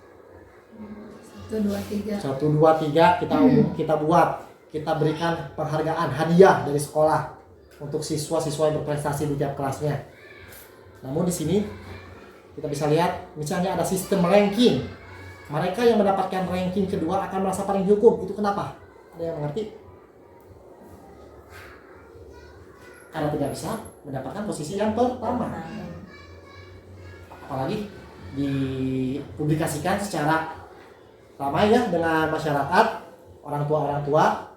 1, 2, 3. 1, 2, 3 kita buat, kita berikan penghargaan hadiah dari sekolah untuk siswa-siswa yang berprestasi di tiap kelasnya. Namun di sini kita bisa lihat, misalnya ada sistem ranking. Mereka yang mendapatkan ranking kedua akan merasa paling dihukum. Itu kenapa? Ada yang mengerti? Karena tidak bisa mendapatkan posisi yang pertama. Apalagi dipublikasikan secara ramai ya dengan masyarakat, orang tua.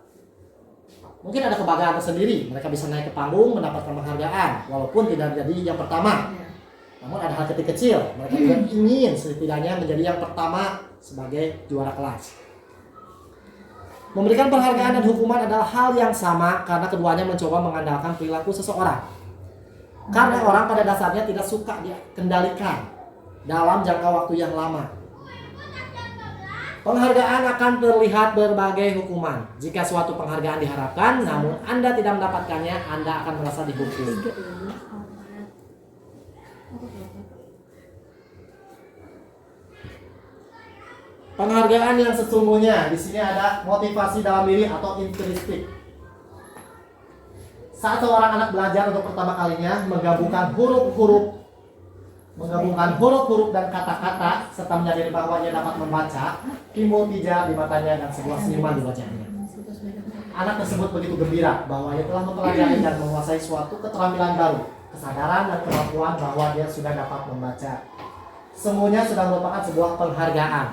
Mungkin ada kebanggaan tersendiri, mereka bisa naik ke panggung mendapatkan penghargaan walaupun tidak jadi yang pertama. Namun ada hal kecil, mereka juga ingin setidaknya menjadi yang pertama sebagai juara kelas. Memberikan penghargaan dan hukuman adalah hal yang sama karena keduanya mencoba mengandalkan perilaku seseorang. Karena orang pada dasarnya tidak suka dikendalikan dalam jangka waktu yang lama. Penghargaan akan terlihat berbagai hukuman. Jika suatu penghargaan diharapkan, namun Anda tidak mendapatkannya, Anda akan merasa dihukum. Penghargaan yang sesungguhnya, di sini ada motivasi dalam diri atau intrinsik. Saat seorang anak belajar untuk pertama kalinya menggabungkan huruf-huruf dan kata-kata serta menyadari bahwa ia dapat membaca, timbul tija di matanya dan sebuah senyuman di wajahnya. Anak tersebut begitu gembira bahwa ia telah mempelajari dan menguasai suatu keterampilan baru, kesadaran dan kemampuan bahwa dia sudah dapat membaca. Semuanya sudah merupakan sebuah penghargaan.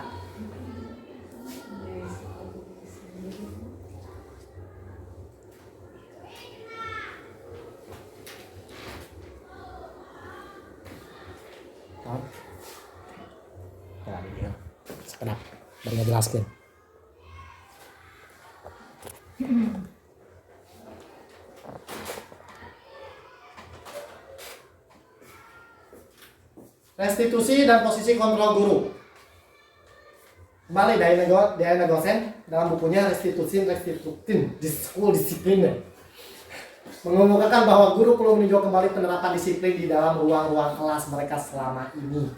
Sekedap, baru ngejelaskan. restitusi dan posisi kontrol guru. Kembali Diana Gosen dalam bukunya Restitusi di School Discipline mengemukakan bahwa guru perlu meninjau kembali penerapan disiplin di dalam ruang-ruang kelas mereka selama ini.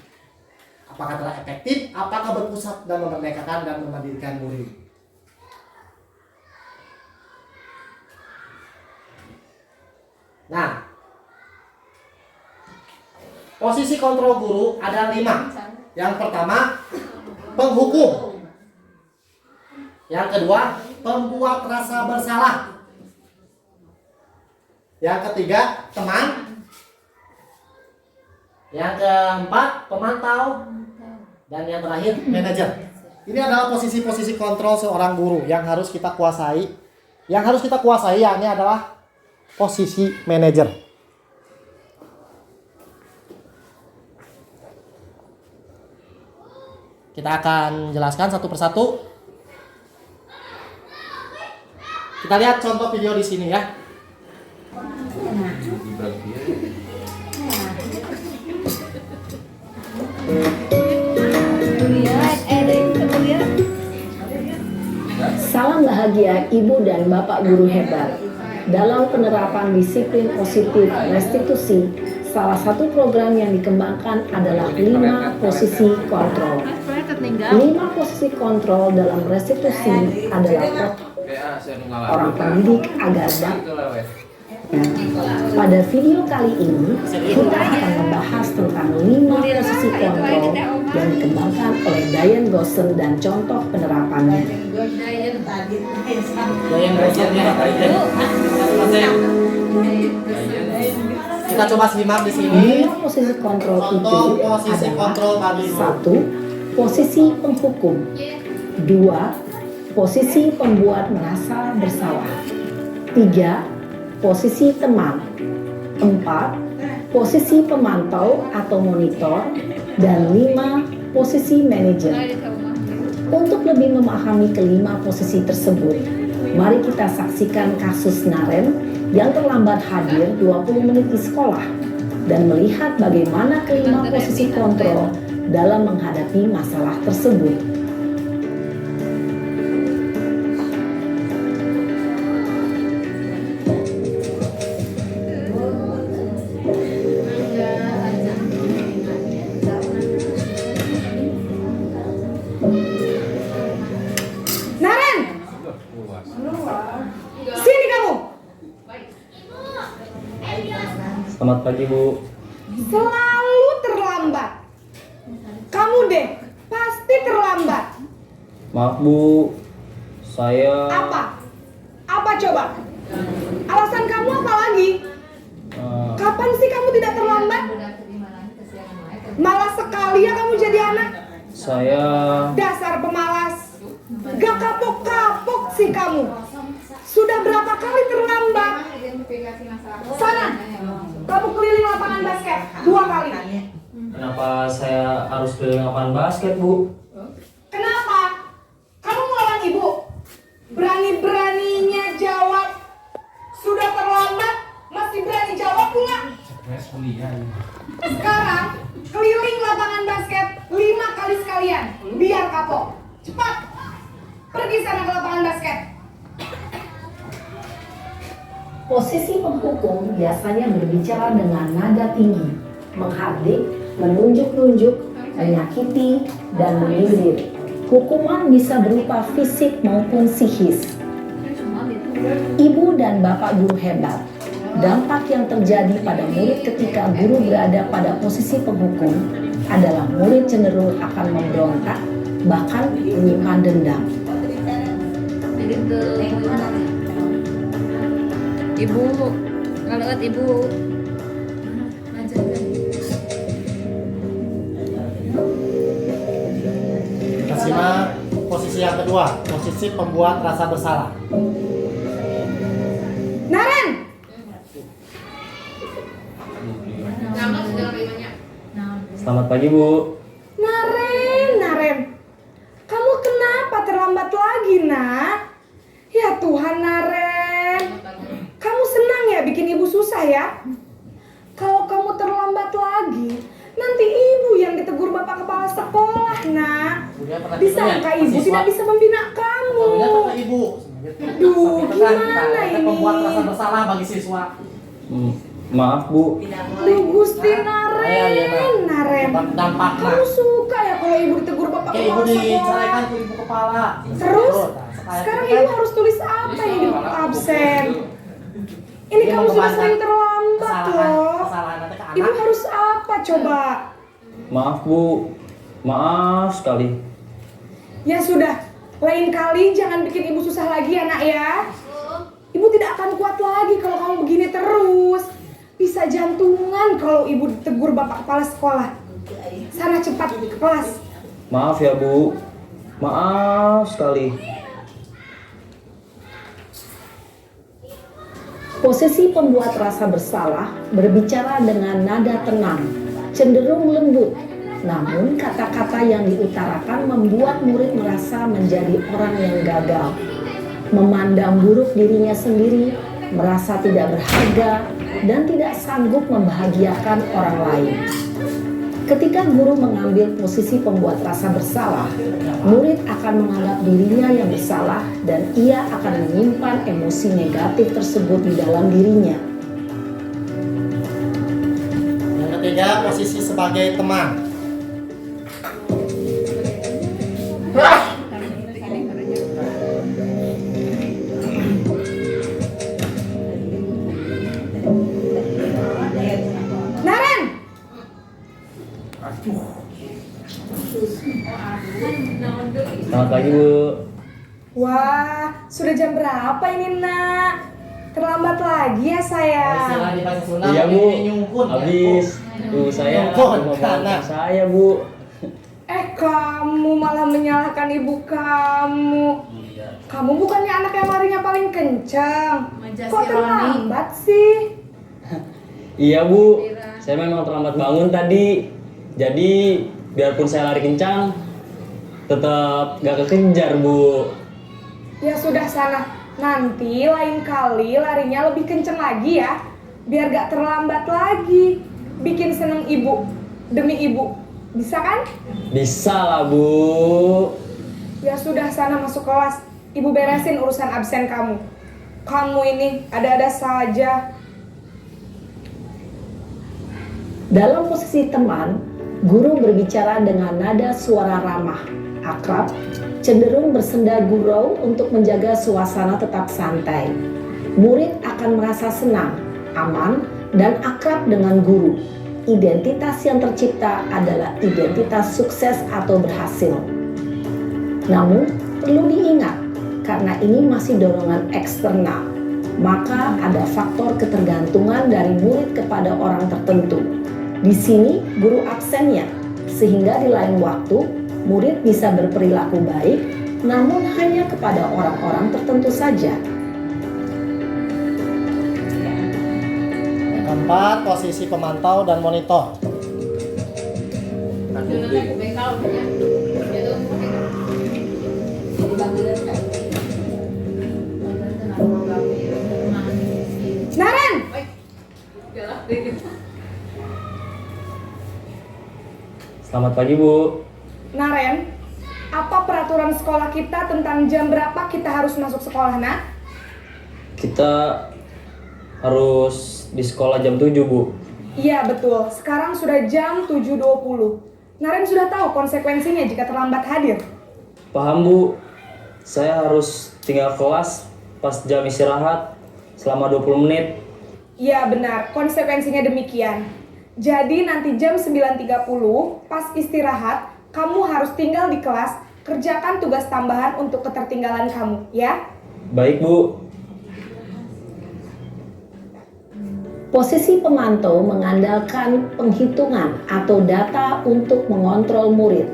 Apakah telah efektif, apakah berpusat dan memerdekakan dan memandirikan murid. Nah, posisi kontrol guru ada 5. Yang pertama, penghukum. Yang kedua, pembuat rasa bersalah. Yang ketiga, teman. Yang keempat, pemantau. Dan yang terakhir, manajer. Ini adalah posisi-posisi kontrol seorang guru yang harus kita kuasai. Yang harus kita kuasai yakni adalah posisi manajer. Kita akan jelaskan satu persatu. Kita lihat contoh video di sini ya. Salam bahagia Ibu dan Bapak guru hebat. Dalam penerapan disiplin positif restitusi, salah satu program yang dikembangkan adalah 5 posisi kontrol. 5 posisi kontrol dalam restitusi adalah orang pendidik agar dapat. Pada video kali ini, kita akan membahas tentang 5 posisi kontrol yang dikembangkan oleh Diana Gosen dan contoh penerapannya. Kita coba simak di sini. 5 posisi kontrol itu Contoh posisi kontrol adalah bagi 1. Posisi penghukum. 2. Posisi pembuat merasa bersalah. 3. Posisi teman. 4. Posisi pemantau atau monitor. Dan 5. Posisi manajer. Untuk lebih memahami kelima posisi tersebut, mari kita saksikan kasus Naren yang terlambat hadir 20 menit di sekolah dan melihat bagaimana kelima posisi kontrol dalam menghadapi masalah tersebut. Naren, sini kamu. Selamat pagi Bu. Selalu terlambat. Kamu deh, pasti terlambat. Maaf Bu, saya Apa? Apa coba? Alasan kamu apa lagi? Kapan sih kamu tidak terlambat? Malas sekali ya kamu jadi anak. saya Dasar pemalas. Gak kapok-kapok sih kamu. Sudah berapa kali terlambat? Sana, kamu keliling lapangan basket 2 kali. Kenapa saya harus keliling lapangan basket Bu? Kenapa? Kamu melawan ibu? Berani-beraninya jawab. Sudah terlambat, masih berani jawab pula. Sekarang, keliling lapangan basket 5 kali sekalian. Biar kapok. Cepat. Pergi sana ke lapangan basket. Posisi penghukum biasanya berbicara dengan nada tinggi, menghardik, menunjuk-nunjuk, menyakiti, dan menyindir. Hukuman bisa berupa fisik maupun psikis. Ibu dan Bapak guru hebat. Dampak yang terjadi pada murid ketika guru berada pada posisi penghukum adalah murid cenderung akan memberontak, bahkan menyimpan dendam. Ibu, kalau ibu. Kita simak posisi yang kedua, posisi pembuat rasa bersalah. Naren! Selamat pagi Bu. Naren. Kamu kenapa terlambat lagi, nak? Ya Tuhan, Naren. Kamu senang ya bikin ibu susah ya? Kalau kamu terlambat lagi, nanti ibu Dia pernah Disangka gitu ya, ibu siswa. tidak bisa membina kamu. Tahunya ke ibu. Aduh, gimana Kita ini? membuat rasa bersalah bagi siswa. Maaf Bu, Duh Gusti Naren, Naren. Dampaknya. Kamu suka ya kalau ibu ditegur bapak Kayak ibu kepala sekolah? diceraikan ke ibu kepala. Terus? Nah, Sekarang itu ibu kan harus tulis apa ini di buku absen? Ini Dia kamu sudah mengembangkan sering terlambat loh. kesalahan nanti ke Ibu anak. harus apa coba? maaf Bu, maaf sekali. Ya sudah, lain kali jangan bikin ibu susah lagi ya nak ya. Ibu tidak akan kuat lagi kalau kamu begini terus. Bisa jantungan kalau ibu ditegur bapak kepala sekolah. Sana cepat ke kelas. Maaf ya Bu, maaf sekali. Posisi pembuat rasa bersalah berbicara dengan nada tenang, cenderung lembut. Namun kata-kata yang diutarakan membuat murid merasa menjadi orang yang gagal, memandang buruk dirinya sendiri, merasa tidak berharga, dan tidak sanggup membahagiakan orang lain. Ketika guru mengambil posisi pembuat rasa bersalah, murid akan menganggap dirinya yang bersalah dan ia akan menyimpan emosi negatif tersebut di dalam dirinya. Yang ketiga, posisi sebagai teman. Naren, Selamat pagi Bu. wah sudah jam berapa ini nak? Terlambat lagi ya sayang. Istilah di bahasa Sunda, Iya Bu, ini nyungkun. ya, habis. Tuh saya Nyungkun, mau karena. saya Bu. Kamu malah menyalahkan ibu kamu. Kamu bukannya anak yang larinya paling kencang. Kok terlambat sih? Iya Bu, saya memang terlambat bangun tadi. Jadi biarpun saya lari kencang, tetap gak kekejar Bu. Ya sudah sana. Nanti lain kali larinya lebih kencang lagi ya. Biar gak terlambat lagi. Bikin seneng ibu. Demi ibu. Bisa kan? Bisa lah Bu. Ya sudah sana masuk kelas. Ibu beresin urusan absen kamu. Kamu ini ada-ada saja. Dalam posisi teman, guru berbicara dengan nada suara ramah, akrab, cenderung bersenda gurau untuk menjaga suasana tetap santai. Murid akan merasa senang, aman, dan akrab dengan guru. Identitas yang tercipta adalah identitas sukses atau berhasil. Namun, perlu diingat, karena ini masih dorongan eksternal, maka ada faktor ketergantungan dari murid kepada orang tertentu. Di sini guru absennya, sehingga di lain waktu murid bisa berperilaku baik, namun hanya kepada orang-orang tertentu saja. Yang keempat, posisi pemantau dan monitor. Naren! Selamat pagi Bu. Naren, apa peraturan sekolah kita tentang jam berapa kita harus masuk sekolah, nak? Kita harus di sekolah jam 7 Bu. Iya betul, sekarang sudah jam 7.20. Naren sudah tahu konsekuensinya jika terlambat hadir. Paham Bu. Saya harus tinggal kelas pas jam istirahat selama 20 menit. Iya benar, konsekuensinya demikian. Jadi nanti jam 9.30 pas istirahat, kamu harus tinggal di kelas, kerjakan tugas tambahan untuk ketertinggalan kamu, ya? Baik Bu. Posisi pemantau mengandalkan penghitungan atau data untuk mengontrol murid.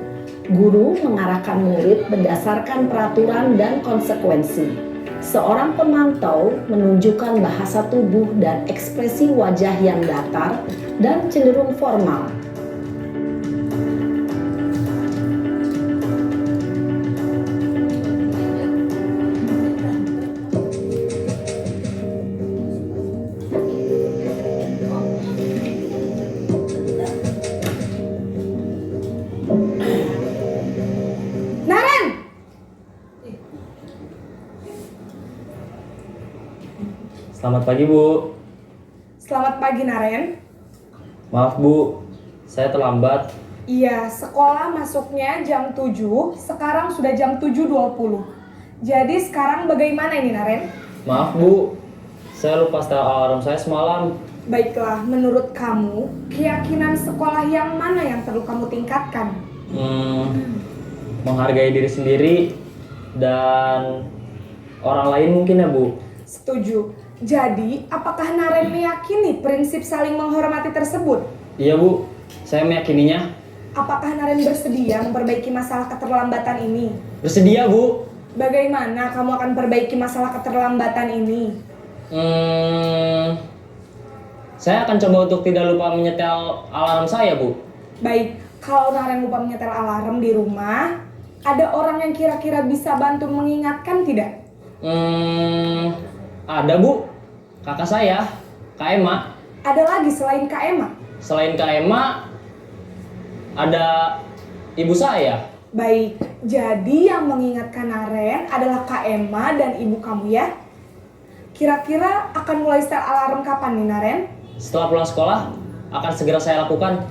Guru mengarahkan murid berdasarkan peraturan dan konsekuensi. Seorang pemantau menunjukkan bahasa tubuh dan ekspresi wajah yang datar dan cenderung formal. Selamat pagi, Bu. Selamat pagi Naren. Maaf, Bu. Saya terlambat. Iya, sekolah masuknya jam 7, sekarang sudah jam 7.20. Jadi sekarang bagaimana ini Naren? Maaf, Bu. Saya lupa setel alarm saya semalam. Baiklah, menurut kamu, keyakinan sekolah yang mana yang perlu kamu tingkatkan? Menghargai diri sendiri dan orang lain mungkin ya, Bu. Setuju. Jadi, apakah Naren meyakini prinsip saling menghormati tersebut? Iya, Bu. Saya meyakininya. Apakah Naren bersedia memperbaiki masalah keterlambatan ini? Bersedia, Bu. Bagaimana kamu akan perbaiki masalah keterlambatan ini? Saya akan coba untuk tidak lupa menyetel alarm saya, Bu. Baik, kalau Naren lupa menyetel alarm di rumah, ada orang yang kira-kira bisa bantu mengingatkan tidak? Ada, Bu. Kakak saya, Kak Ema. Ada lagi selain Kak Emma? Selain Kak Ema, ada ibu saya. Baik, jadi yang mengingatkan Naren adalah Kak Emma dan ibu kamu ya? Kira-kira akan mulai setel alarm kapan nih Naren? Setelah pulang sekolah, akan segera saya lakukan.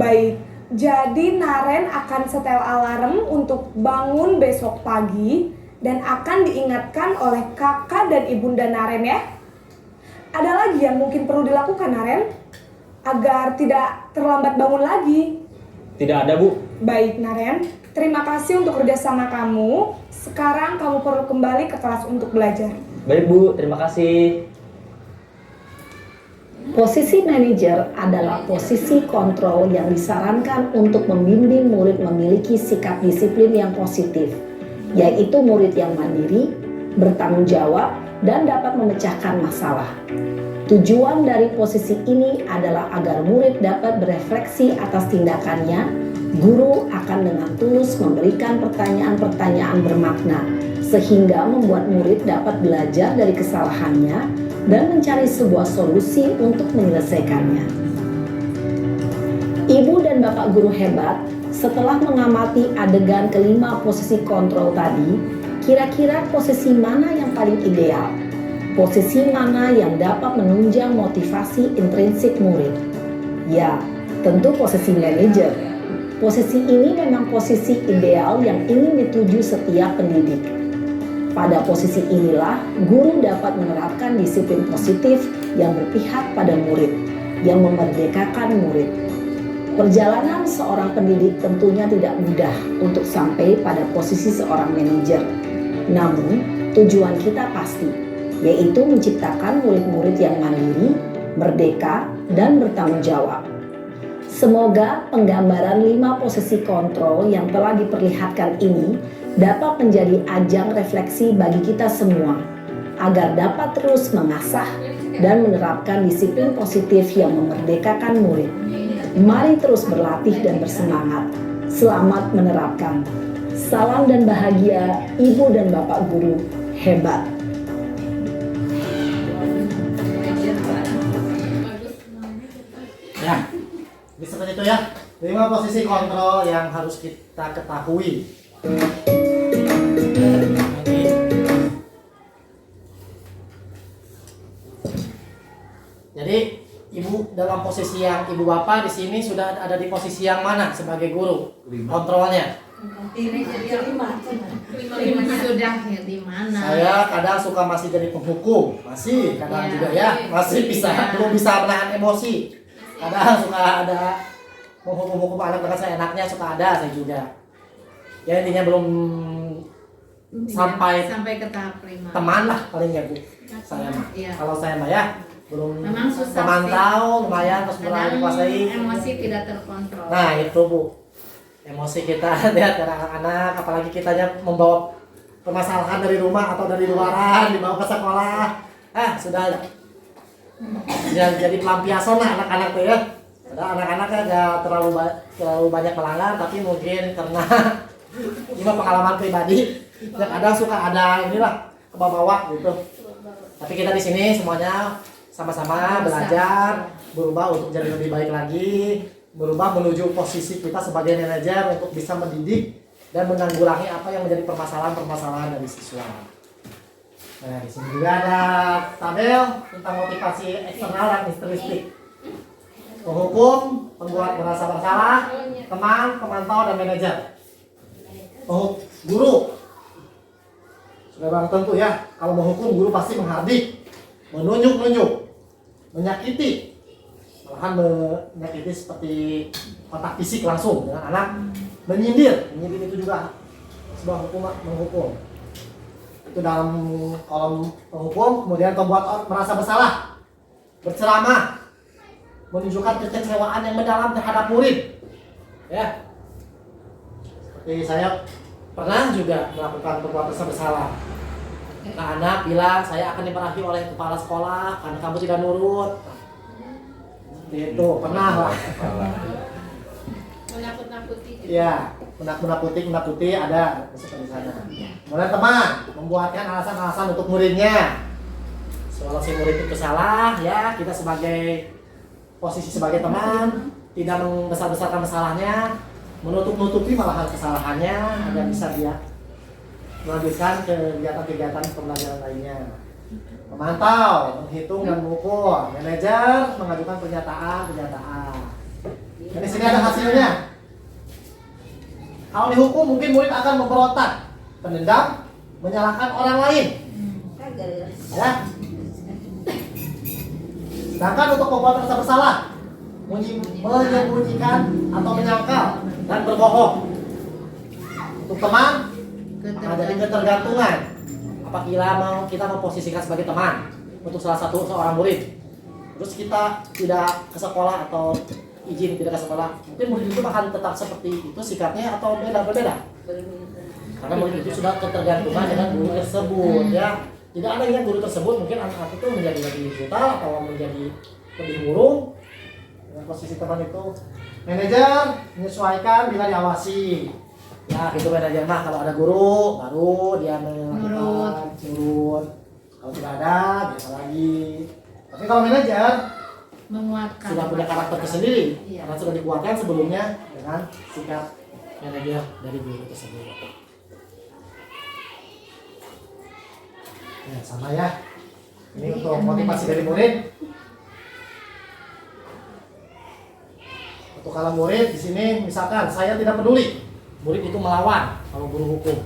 Baik, jadi Naren akan setel alarm untuk bangun besok pagi dan akan diingatkan oleh kakak dan ibunda Naren ya. Ada lagi yang mungkin perlu dilakukan Naren agar tidak terlambat bangun lagi? Tidak ada, Bu. Baik Naren, terima kasih untuk kerjasama kamu. Sekarang kamu perlu kembali ke kelas untuk belajar. Baik, Bu. Terima kasih. Posisi manajer adalah posisi kontrol yang disarankan untuk membimbing murid memiliki sikap disiplin yang positif, yaitu murid yang mandiri, bertanggung jawab, dan dapat memecahkan masalah. Tujuan dari posisi ini adalah agar murid dapat berefleksi atas tindakannya. Guru akan dengan tulus memberikan pertanyaan-pertanyaan bermakna, sehingga membuat murid dapat belajar dari kesalahannya dan mencari sebuah solusi untuk menyelesaikannya. Ibu dan Bapak guru hebat, setelah mengamati adegan kelima posisi kontrol tadi, kira-kira posisi mana yang paling ideal? Posisi mana yang dapat menunjang motivasi intrinsik murid? Ya, tentu posisi manajer. Posisi ini memang posisi ideal yang ingin dituju setiap pendidik. Pada posisi inilah, guru dapat menerapkan disiplin positif yang berpihak pada murid, yang memerdekakan murid. Perjalanan seorang pendidik tentunya tidak mudah untuk sampai pada posisi seorang manajer. Namun, tujuan kita pasti, yaitu menciptakan murid-murid yang mandiri, merdeka, dan bertanggung jawab. Semoga penggambaran 5 posisi kontrol yang telah diperlihatkan ini dapat menjadi ajang refleksi bagi kita semua, agar dapat terus mengasah dan menerapkan disiplin positif yang memerdekakan murid. Mari terus berlatih dan bersemangat. Selamat menerapkan. Salam dan bahagia, Ibu dan Bapak guru hebat. Ya, bisa seperti itu ya. 5 posisi kontrol yang harus kita ketahui. Jadi ibu dalam posisi yang ibu bapak di sini sudah ada di posisi yang mana sebagai guru? Kontrolnya. Sudah ya di mana? Saya kadang suka masih jadi penghukum, masih kadang Iya. juga ya, masih belum bisa menahan emosi. Kadang suka ada menghukum-hukum anak dengan saya enaknya, suka ada saya juga. Ya intinya belum sampai ke tahap 5. teman lah paling ya Bu. Saya mah. Iya. Kalau saya mah ya belum Memang susah memantau lumayan terus mulai Kadang dikuasai. emosi tidak terkontrol. Nah itu Bu, emosi kita lihat dari anak-anak, apalagi kitanya membawa permasalahan dari rumah atau dari luaran dibawa ke sekolah, sudah ya jadi pelampiasan lah anak-anak tuh ya. Ada anak-anaknya gak terlalu banyak melanggar, tapi mungkin karena ini mah pengalaman pribadi, ya kadang suka ada inilah kebawa gitu. Tapi kita di sini semuanya sama-sama belajar, berubah untuk jadi lebih baik lagi, berubah menuju posisi kita sebagai manajer untuk bisa mendidik dan menanggulangi apa yang menjadi permasalahan-permasalahan dari siswa. Nah, di sini juga ada tabel tentang motivasi eksternal dan intrinsik. Penghukum, pembuat merasa bersalah, teman, pemantau, dan manajer. Guru. Sudah barang tentu ya, kalau menghukum guru pasti menghardik, menunjuk-nunjuk, menyakiti. Malahan menyakiti seperti kontak fisik langsung dengan anak. Menyindir itu juga sebuah menghukum. Itu dalam kolom penghukum. Kemudian pembuat merasa bersalah, berceramah, menunjukkan kekecewaan yang mendalam terhadap murid. Ya, seperti saya pernah juga melakukan pembuat merasa bersalah. Nah, anak bilang saya akan dimarahi oleh kepala sekolah karena kamu tidak nurut. Itu pernah lah. Menakut-nakuti. Iya, menakuti ada seperti sana. Kemudian teman membuatkan alasan-alasan untuk muridnya. Soal si murid itu salah, ya kita sebagai posisi sebagai teman tidak membesar-besarkan masalahnya, menutup-nutupi malahan kesalahannya agar bisa dia melanjutkan kegiatan-kegiatan pembelajaran lainnya. Memantau, menghitung dan mengukur. Manajer mengajukan pernyataan. Dan di sini ada hasilnya. Kalau dihukum mungkin murid akan memberontak, mendendam, menyalahkan orang lain. Ya. Sedangkan untuk pembuat merasa bersalah, menyembunyikan atau menyangkal dan berbohong. Untuk teman, akan jadi ketergantungan. Apabila kita memposisikan sebagai teman untuk seorang murid, terus kita tidak ke sekolah atau izin tidak ke sekolah, mungkin murid itu akan tetap seperti itu sikapnya atau berbeda. Karena murid itu sudah ketergantungan dengan guru tersebut, ya. Tidak ada yang guru tersebut mungkin anak itu menjadi lebih brutal atau menjadi lebih murung dengan posisi teman itu. Manajer menyesuaikan bila diawasi. Ya, itu manajer mah kalau ada guru baru dia melakukan nurut. Kalau tidak ada biasa lagi. Tapi kalau manajer Menguatkan. sudah punya karakter tersendiri, Iya. karena sudah dikuatkan sebelumnya dengan sikap manajer dari guru tersebut. Ya, sama ya. Ini untuk motivasi dari murid. Untuk kalau murid di sini misalkan saya tidak peduli, murid itu melawan kalau guru hukum.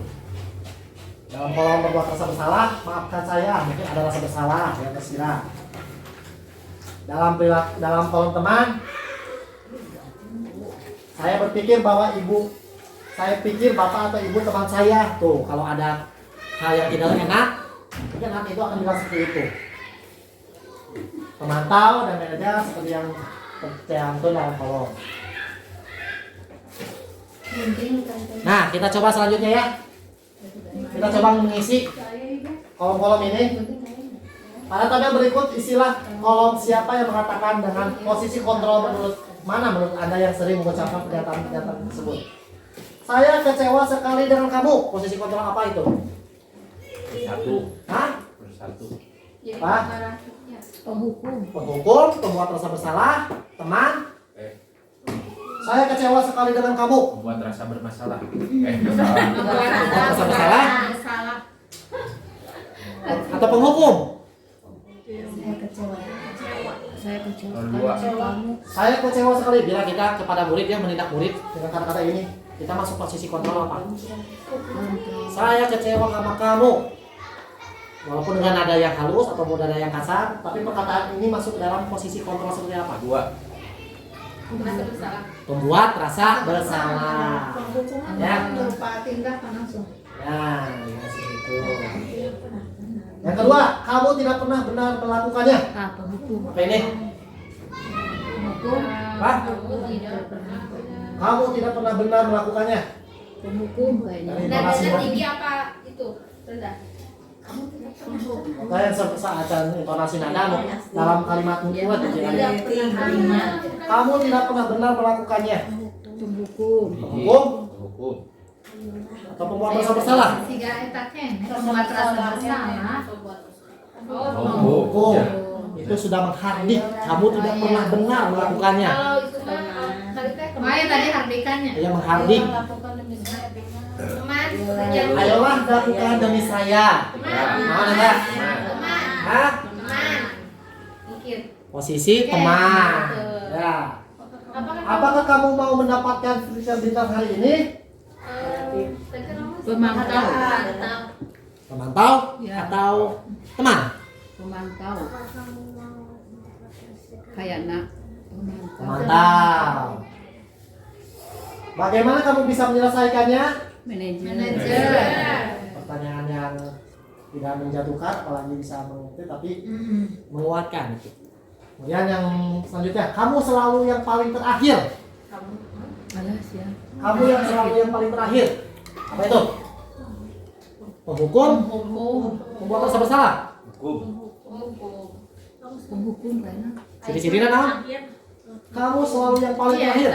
Dalam kolom berbuat rasa bersalah, maafkan saya, mungkin ada rasa bersalah, ya terserah. Dalam kolom teman, saya berpikir bahwa saya pikir bapak atau ibu teman saya tuh kalau ada hal yang tidak enak, mungkin anak itu akan bilang seperti itu. Pemantau dan manajer seperti yang tercantum dalam kolom. Nah, kita coba selanjutnya ya. Kita coba mengisi kolom-kolom ini. Pada tabel berikut isilah kolom siapa yang mengatakan dengan posisi kontrol menurut Anda yang sering mengucapkan pernyataan tersebut. Saya kecewa sekali dengan kamu. Posisi kontrol apa itu? Satu. Hah? Satu. Apa? Penghukum. Penghukum, pembuat rasa bersalah, teman. Saya kecewa sekali dengan kamu. Membuat rasa bermasalah. Pembuat rasa bersalah Salah. atau penghukum. Saya kecewa Dua. kamu. Saya kecewa sekali bila kita kepada murid yang menindak murid dengan kata-kata ini. Kita masuk posisi kontrol apa? Saya kecewa sama kamu. Walaupun dengan nada yang halus atau nada yang kasar, tapi perkataan ini masuk dalam posisi kontrol seperti apa? Dua. Merasa bersalah. Pembuat rasa bersalah. Ya. Berupa tindakan langsung. Nah, ya seperti itu. Yang kedua, kamu tidak pernah benar melakukannya. Penghukum. Apa ini? Penghukum. Apa? Tidak pernah. Kamu tidak pernah benar melakukannya. Penghukum kayaknya. Dari intonasi tinggi apa itu? Rendah. Makanya saat intonasi nada dalam kalimat kuat kamu tidak pernah benar melakukannya. Penghukum. Penghukum Hukum. atau pembuat rasa bersalah. Tiga etaken. Pembuat rasa bersalah. Penghukum itu sudah menghardik. Kamu tidak pernah benar melakukannya. Kalau itu mah tadi teh Makanya tadi hardikannya. Dia menghardik. Teman, kerja dulu. Ayolah lakukan demi saya. Mau enggak? Teman. Hah? Teman. Mikir. Posisi Oke, teman. betul. Ya. Apakah Apakah kamu mau mendapatkan Fisher bintang hari ini? Pemantau. Pemantau Ya. atau teman? Pemantau. Kayak nak. Pemantau. Pemantau. Bagaimana kamu bisa menyelesaikannya? Manajer. Pertanyaan yang tidak menjatuhkan, apalagi bisa mengerti, tapi menguatkan. Kemudian yang selanjutnya, kamu selalu yang paling terakhir. Alas ya. Kamu yang selalu yang paling terakhir. Apa itu? Penghukum? Pembuat rasa bersalah? Penghukum kayaknya. Sini-sini nah. Kamu selalu yang paling terakhir.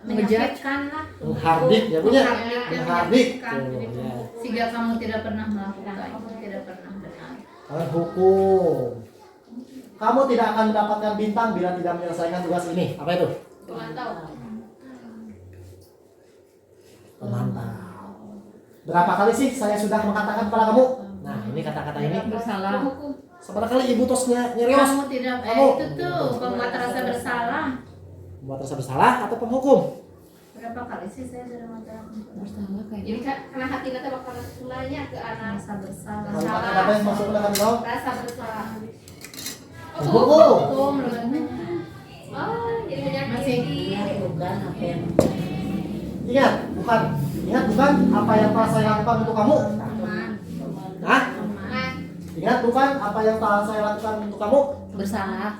Menyakitkan lah. Menghardik ya punya. Menghardik. Menghardik. Tuh, ya. Sehingga kamu tidak pernah melakukan, tidak pernah benar. Hukum. Kamu tidak akan mendapatkan bintang bila tidak menyelesaikan tugas ini. Apa itu? Pemantau. Berapa kali sih saya sudah mengatakan kepada kamu? Nah, ini kata-kata ini. Bersalah. Seberapa kali ibu tosnya nyerios? Kamu tidak, Kamu. itu tuh pembuat rasa bersalah. Membuat rasa bersalah atau penghukum? Berapa kali sih saya sudah mengatakan bersalah Jadi kayaknya. karena hati kita bakal mulanya ke arah Rasa bersalah. Kalau kata-kata yang masuk ke dalam kau? rasa bersalah. Penghukum. Hukum lebih. Oh, jadi Masih. menyakiti. Ingat, bukan. Ingat bukan apa yang telah saya lakukan untuk kamu. Hah? Teman. Ingat bukan apa yang telah saya lakukan untuk kamu. Bersalah.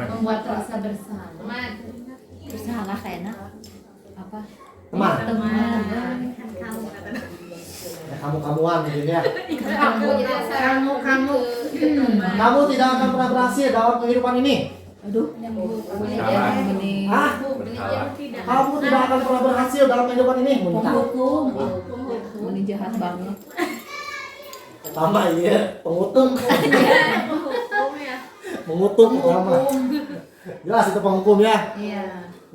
Membuat rasa bersalah. Teman. Bersalah kayaknya. Apa? Teman. Teman. Ya, kamu-kamuan gitu ya. Kamu jadi rasa Kamu. Kamu tidak akan pernah berhasil dalam kehidupan ini. Aduh. Ini. Hah? Kamu tidak akan pernah berhasil dalam kehidupan ini. Muntah. Penghukum. Ini jahat banget. Pertama iya, pengutung. hukum ya. Mengutuk pertama. Jelas itu penghukum ya. Iya.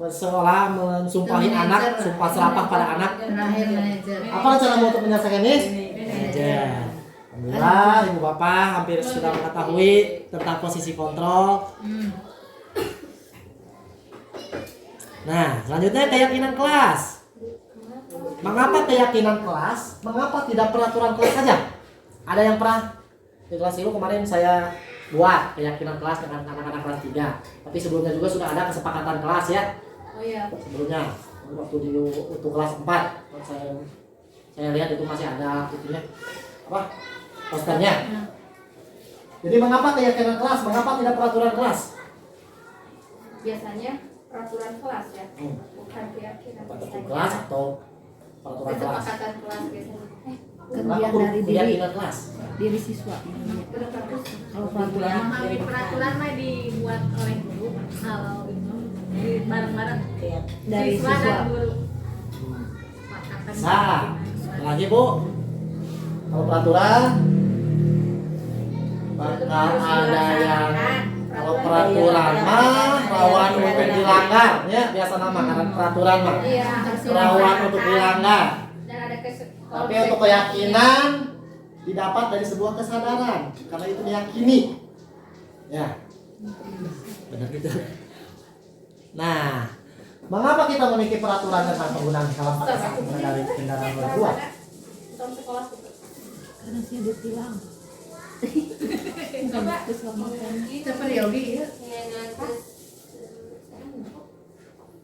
Seolah mensumpahi Itu anak, manajer. sumpah serapah pada anak. Terakhir manajer. Apa rencanamu untuk menyelesaikan ini? Manajer. Alhamdulillah, ibu bapak hampir sudah mengetahui tentang posisi kontrol. Nah, selanjutnya keyakinan kelas. Mengapa keyakinan kelas? Mengapa tidak peraturan kelas saja? Ada yang pernah di kelas itu kemarin saya buat keyakinan kelas dengan anak-anak kelas 3. Tapi sebelumnya juga sudah ada kesepakatan kelas ya. Oh iya. Sebelumnya waktu di untuk kelas 4 saya lihat itu masih ada itunya apa posternya. Jadi mengapa keyakinan kelas? Mengapa tidak peraturan kelas? Biasanya peraturan kelas ya. Bukan keyakinan. Peraturan kelas atau peraturan kelas? Kesepakatan kelas biasanya. Mengapa Kerjaan dari diri keyakinan kelas? diri siswa. Udah bagus. Kalau peraturan Memahami peraturan mah dibuat oleh guru. Kalau itu bareng-bareng dari siswa dan siswa. guru. Nah, lagi bu, kalau peraturan bakal ada yang kalau peraturan mah rawan untuk dilanggar ya biasa nama karena peraturan mah Iya, harus rawan untuk dilanggar. dan ada Tapi untuk keyakinan didapat dari sebuah kesadaran karena itu meyakini. Ya, benar gitu. Nah, mengapa kita memiliki peraturan tentang penggunaan helm pada saat mengendarai kendaraan roda 2? Tahun sekolah Karena saya ditilang. Bukan keselamatan. Seperti Yogi ya.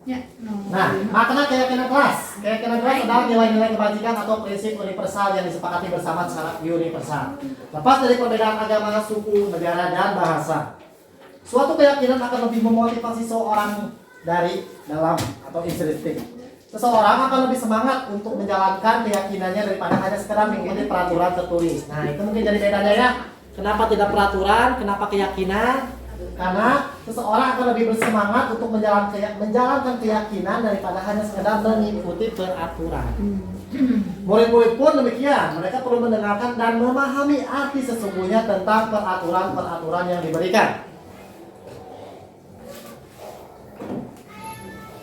Ya, no. Nah, makna keyakinan kelas. Keyakinan kelas adalah nilai-nilai kebajikan atau prinsip universal yang disepakati bersama secara universal. Lepas dari perbedaan agama, suku, negara, dan bahasa. Suatu keyakinan akan lebih memotivasi seorang dari dalam atau intrinsik. Seseorang akan lebih semangat untuk menjalankan keyakinannya daripada hanya sekedar mengikuti peraturan tertulis. Nah, itu mungkin jadi bedanya ya. Kenapa tidak peraturan? Kenapa keyakinan? Karena seseorang akan lebih bersemangat untuk menjalankan keyakinan daripada hanya sekedar mengikuti peraturan. Murid-murid pun demikian. Mereka perlu mendengarkan dan memahami arti sesungguhnya tentang peraturan-peraturan yang diberikan.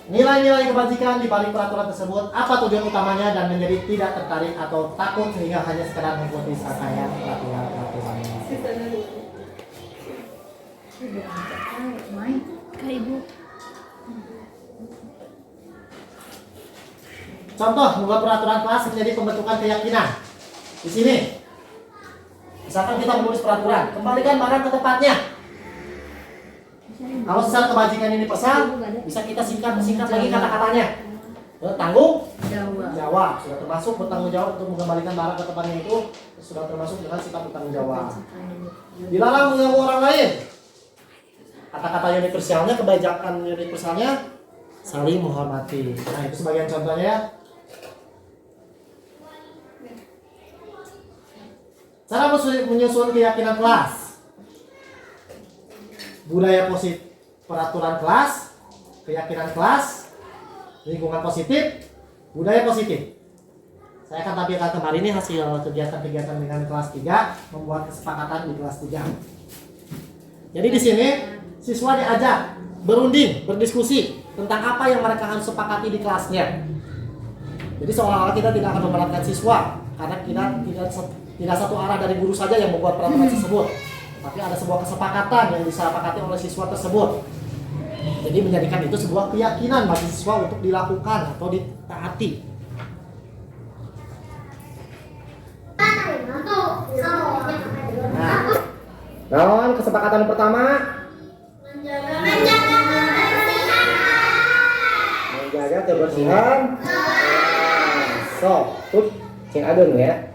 Nilai-nilai kebajikan di balik peraturan tersebut, apa tujuan utamanya dan menjadi tidak tertarik atau takut sehingga hanya sekedar mengikuti serangkaian peraturan-peraturannya. Kak Ibu. Contoh, membuat peraturan kelas menjadi pembentukan keyakinan. Di sini, misalkan kita menulis peraturan, kembalikan barang ke tempatnya. Kalau secara kebajikan ini pesan, bisa kita singkat lagi kata-katanya. Bertanggung jawab sudah termasuk bertanggung jawab untuk mengembalikan barang ke tempatnya itu sudah termasuk dengan sifat bertanggung jawab. Dilarang mengganggu orang lain. Kata-kata universalnya, kebijakan universalnya saling menghormati. Nah, itu sebagian contohnya ya. Cara menyusun keyakinan kelas. Budaya positif, peraturan kelas, keyakinan kelas, lingkungan positif, budaya positif. Saya akan tampilkan kemarin ini hasil kegiatan-kegiatan dengan kelas 3, membuat kesepakatan di kelas 3. Jadi di sini siswa diajak berunding, berdiskusi tentang apa yang mereka harus sepakati di kelasnya. Jadi seolah-olah kita tidak akan memberatkan siswa karena kita tidak satu arah dari guru saja yang membuat peraturan tersebut, tapi ada sebuah kesepakatan yang disepakati oleh siswa tersebut. Jadi menjadikan itu sebuah keyakinan bagi siswa untuk dilakukan atau ditaati. Nah, kesepakatan pertama menjaga kebersihan. So, put sing adun ya.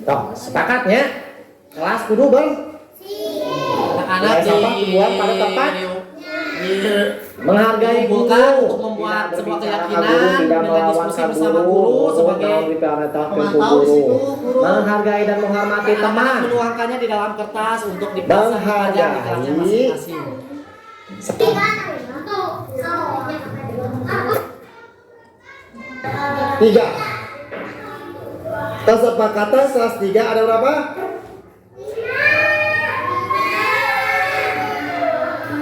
Toh, sepakatnya kelas kudu anak-anak dibuat pada tempat menghargai guru untuk membuat sebuah keyakinan dengan diskusi bersama guru sebagai pemantau di situ, guru menghargai dan menghormati teman, menuangkannya di dalam kertas untuk dipasang dipajang di kelasnya masing-masing. 3. Kesepakatan kelas 3 ada berapa?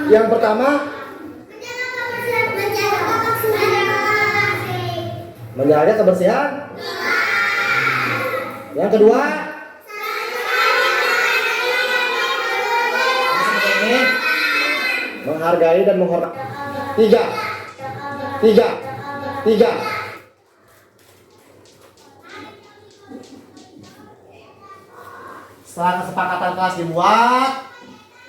Yang pertama menjaga kebersihan. Yang kedua menghargai dan menghormati. 3. Setelah kesepakatan kelas dibuat,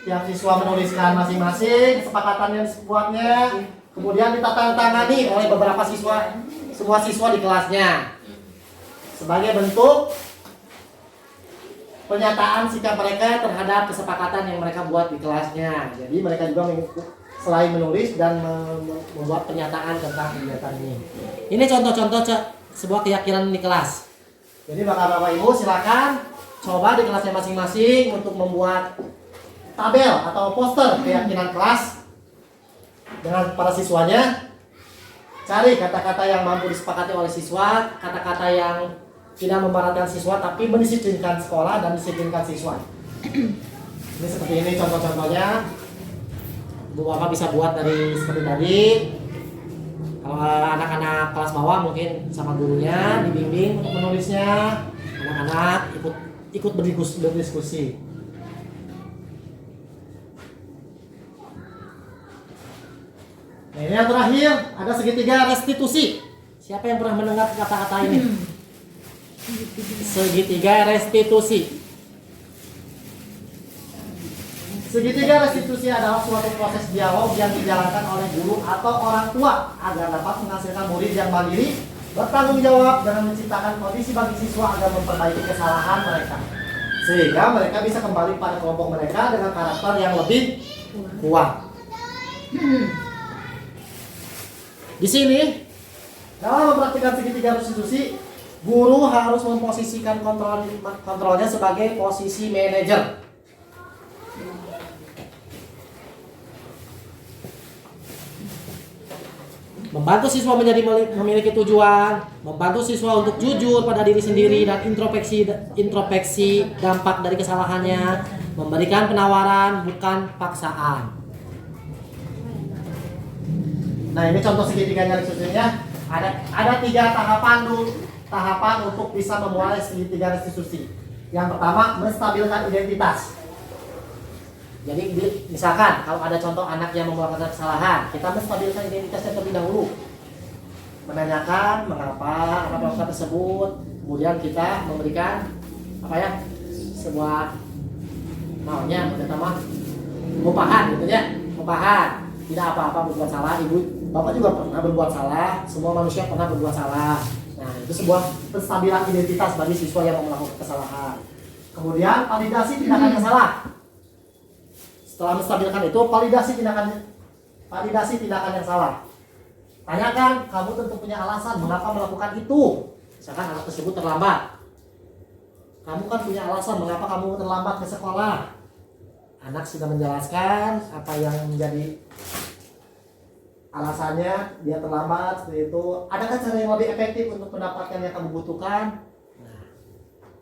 yang siswa menuliskan masing-masing kesepakatan yang dibuatnya, kemudian ditandatangani oleh beberapa siswa, semua siswa di kelasnya sebagai bentuk penyataan sikap mereka terhadap kesepakatan yang mereka buat di kelasnya. Jadi mereka juga selain menulis dan membuat pernyataan tentang kegiatan ini. Ini contoh-contoh sebuah keyakinan di kelas. Jadi Bapak Ibu silakan coba di kelasnya masing-masing untuk membuat tabel atau poster keyakinan kelas dengan para siswanya. Cari kata-kata yang mampu disepakati oleh siswa, kata-kata yang tidak memberatkan siswa tapi mendisiplinkan sekolah dan disiplinkan siswa. Ini seperti ini contoh-contohnya. Bu Bapak bisa buat dari seperti tadi. Kalau anak-anak kelas bawah mungkin sama gurunya dibimbing untuk menulisnya. Anak-anak ikut berdiskusi. Nah, ini yang terakhir ada segitiga restitusi. Siapa yang pernah mendengar kata-kata ini? Segitiga restitusi. Segitiga restitusi adalah suatu proses dialog yang dijalankan oleh guru atau orang tua agar dapat menghasilkan murid yang mandiri, bertanggung jawab dengan menciptakan kondisi bagi siswa agar memperbaiki kesalahan mereka, sehingga mereka bisa kembali pada kelompok mereka dengan karakter yang lebih kuat. Di sini dalam mempraktikkan segitiga restitusi, guru harus memposisikan kontrolnya sebagai posisi manajer. Membantu siswa menjadi memiliki tujuan, membantu siswa untuk jujur pada diri sendiri dan introspeksi dampak dari kesalahannya, memberikan penawaran bukan paksaan. Nah, ini contoh segitiganya restitusinya. Ada 3 tahapan untuk bisa memulai segitiga restitusi. Yang pertama, menstabilkan identitas. Jadi misalkan kalau ada contoh anak yang melakukan kesalahan, kita menstabilkan identitasnya terlebih dahulu. Menanyakan mengapa anak melakukan tersebut, kemudian kita memberikan sebuah maunya pertama upahan gitu ya, upahan. Tidak apa-apa berbuat salah, ibu, bapak juga pernah berbuat salah, semua manusia pernah berbuat salah. Nah, itu sebuah penstabilan identitas bagi siswa yang melakukan kesalahan. Kemudian validasi tindakan yang salah. Setelah menstabilkan itu, validasi tindakan yang salah. Tanyakan, kamu tentu punya alasan mengapa melakukan itu. Misalkan anak tersebut terlambat. Kamu kan punya alasan mengapa kamu terlambat ke sekolah. Anak sudah menjelaskan apa yang menjadi alasannya dia terlambat seperti itu. Adakah cara yang lebih efektif untuk mendapatkan yang kamu butuhkan? Nah,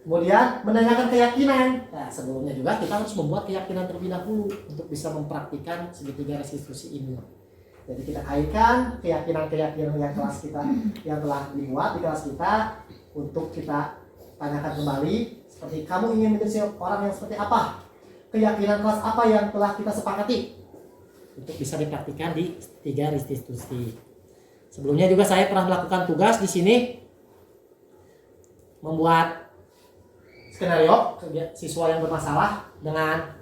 kemudian menanyakan keyakinan. Nah, sebelumnya juga kita harus membuat keyakinan terlebih dahulu untuk bisa mempraktikkan segitiga restitusi ini. Jadi kita kaitkan keyakinan-keyakinan yang telah dibuat di kelas kita untuk kita tanyakan kembali. Seperti kamu ingin menjadi orang yang seperti apa? Keyakinan kelas apa yang telah kita sepakati? Untuk bisa dipraktikkan di 3 restitusi. Sebelumnya juga saya pernah melakukan tugas di sini membuat skenario siswa yang bermasalah dengan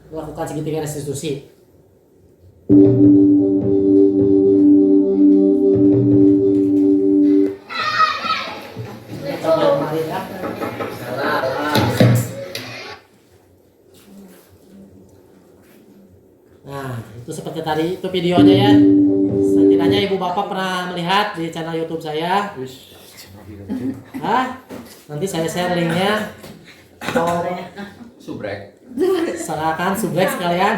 melakukan segitiga restitusi. Nah, itu seperti tadi itu videonya ya. Setidaknya ibu bapak pernah melihat di channel YouTube saya. Nanti saya share linknya. Subrek. Serahkan subrek sekalian.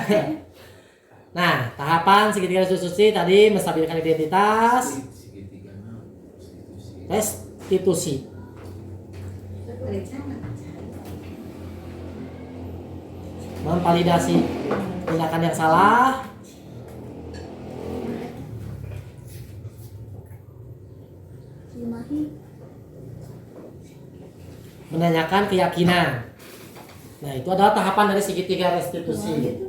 Nah, tahapan segitiga restitusi tadi menstabilkan identitas, restitusi. Memvalidasi tindakan yang salah, menanyakan keyakinan. Nah, itu adalah tahapan dari segitiga restitusi.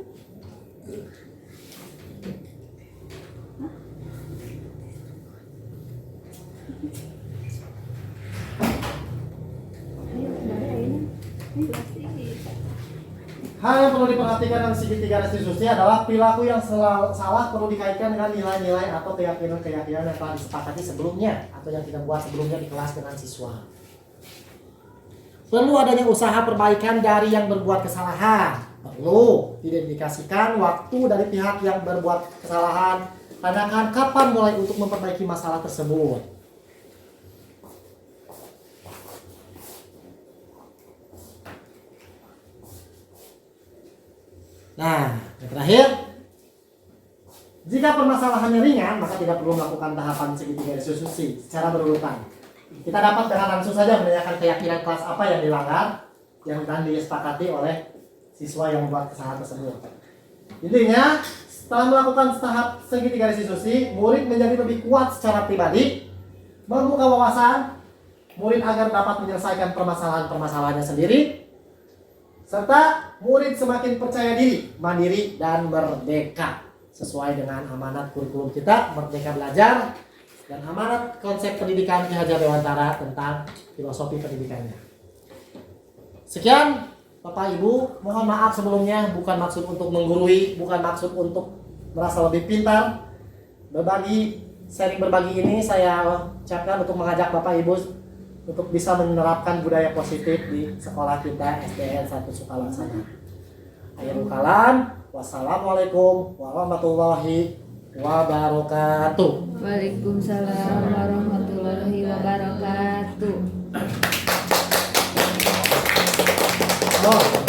Hal yang perlu diperhatikan dalam segitiga restitusi adalah perilaku yang salah perlu dikaitkan dengan nilai-nilai atau keyakinan-keyakinan yang telah disepakati sebelumnya atau yang kita buat sebelumnya di kelas dengan siswa. Perlu adanya usaha perbaikan dari yang berbuat kesalahan. Perlu diidentifikasikan waktu dari pihak yang berbuat kesalahan. Tanyakan kapan mulai untuk memperbaiki masalah tersebut. Nah, yang terakhir, jika permasalahannya ringan, maka tidak perlu melakukan tahapan segitiga restitusi secara berurutan. Kita dapat dengan langsung saja menanyakan keyakinan kelas apa yang dilanggar, yang dan disepakati oleh siswa yang membuat kesalahan tersebut. Intinya, setelah melakukan tahap segitiga restitusi, murid menjadi lebih kuat secara pribadi, membuka wawasan, murid agar dapat menyelesaikan permasalahan-permasalahannya sendiri, serta murid semakin percaya diri, mandiri, dan merdeka sesuai dengan amanat kurikulum kita, Merdeka Belajar, dan amanat konsep pendidikan Ki Hajar Dewantara tentang filosofi pendidikannya. Sekian Bapak Ibu, mohon maaf sebelumnya, bukan maksud untuk menggurui, bukan maksud untuk merasa lebih pintar. Sharing berbagi ini saya ucapkan untuk mengajak Bapak Ibu untuk bisa menerapkan budaya positif di sekolah kita SDN 1 Sukalaksana. Akhirul kalam, wassalamualaikum warahmatullahi wabarakatuh. Waalaikumsalam warahmatullahi wabarakatuh. Oh.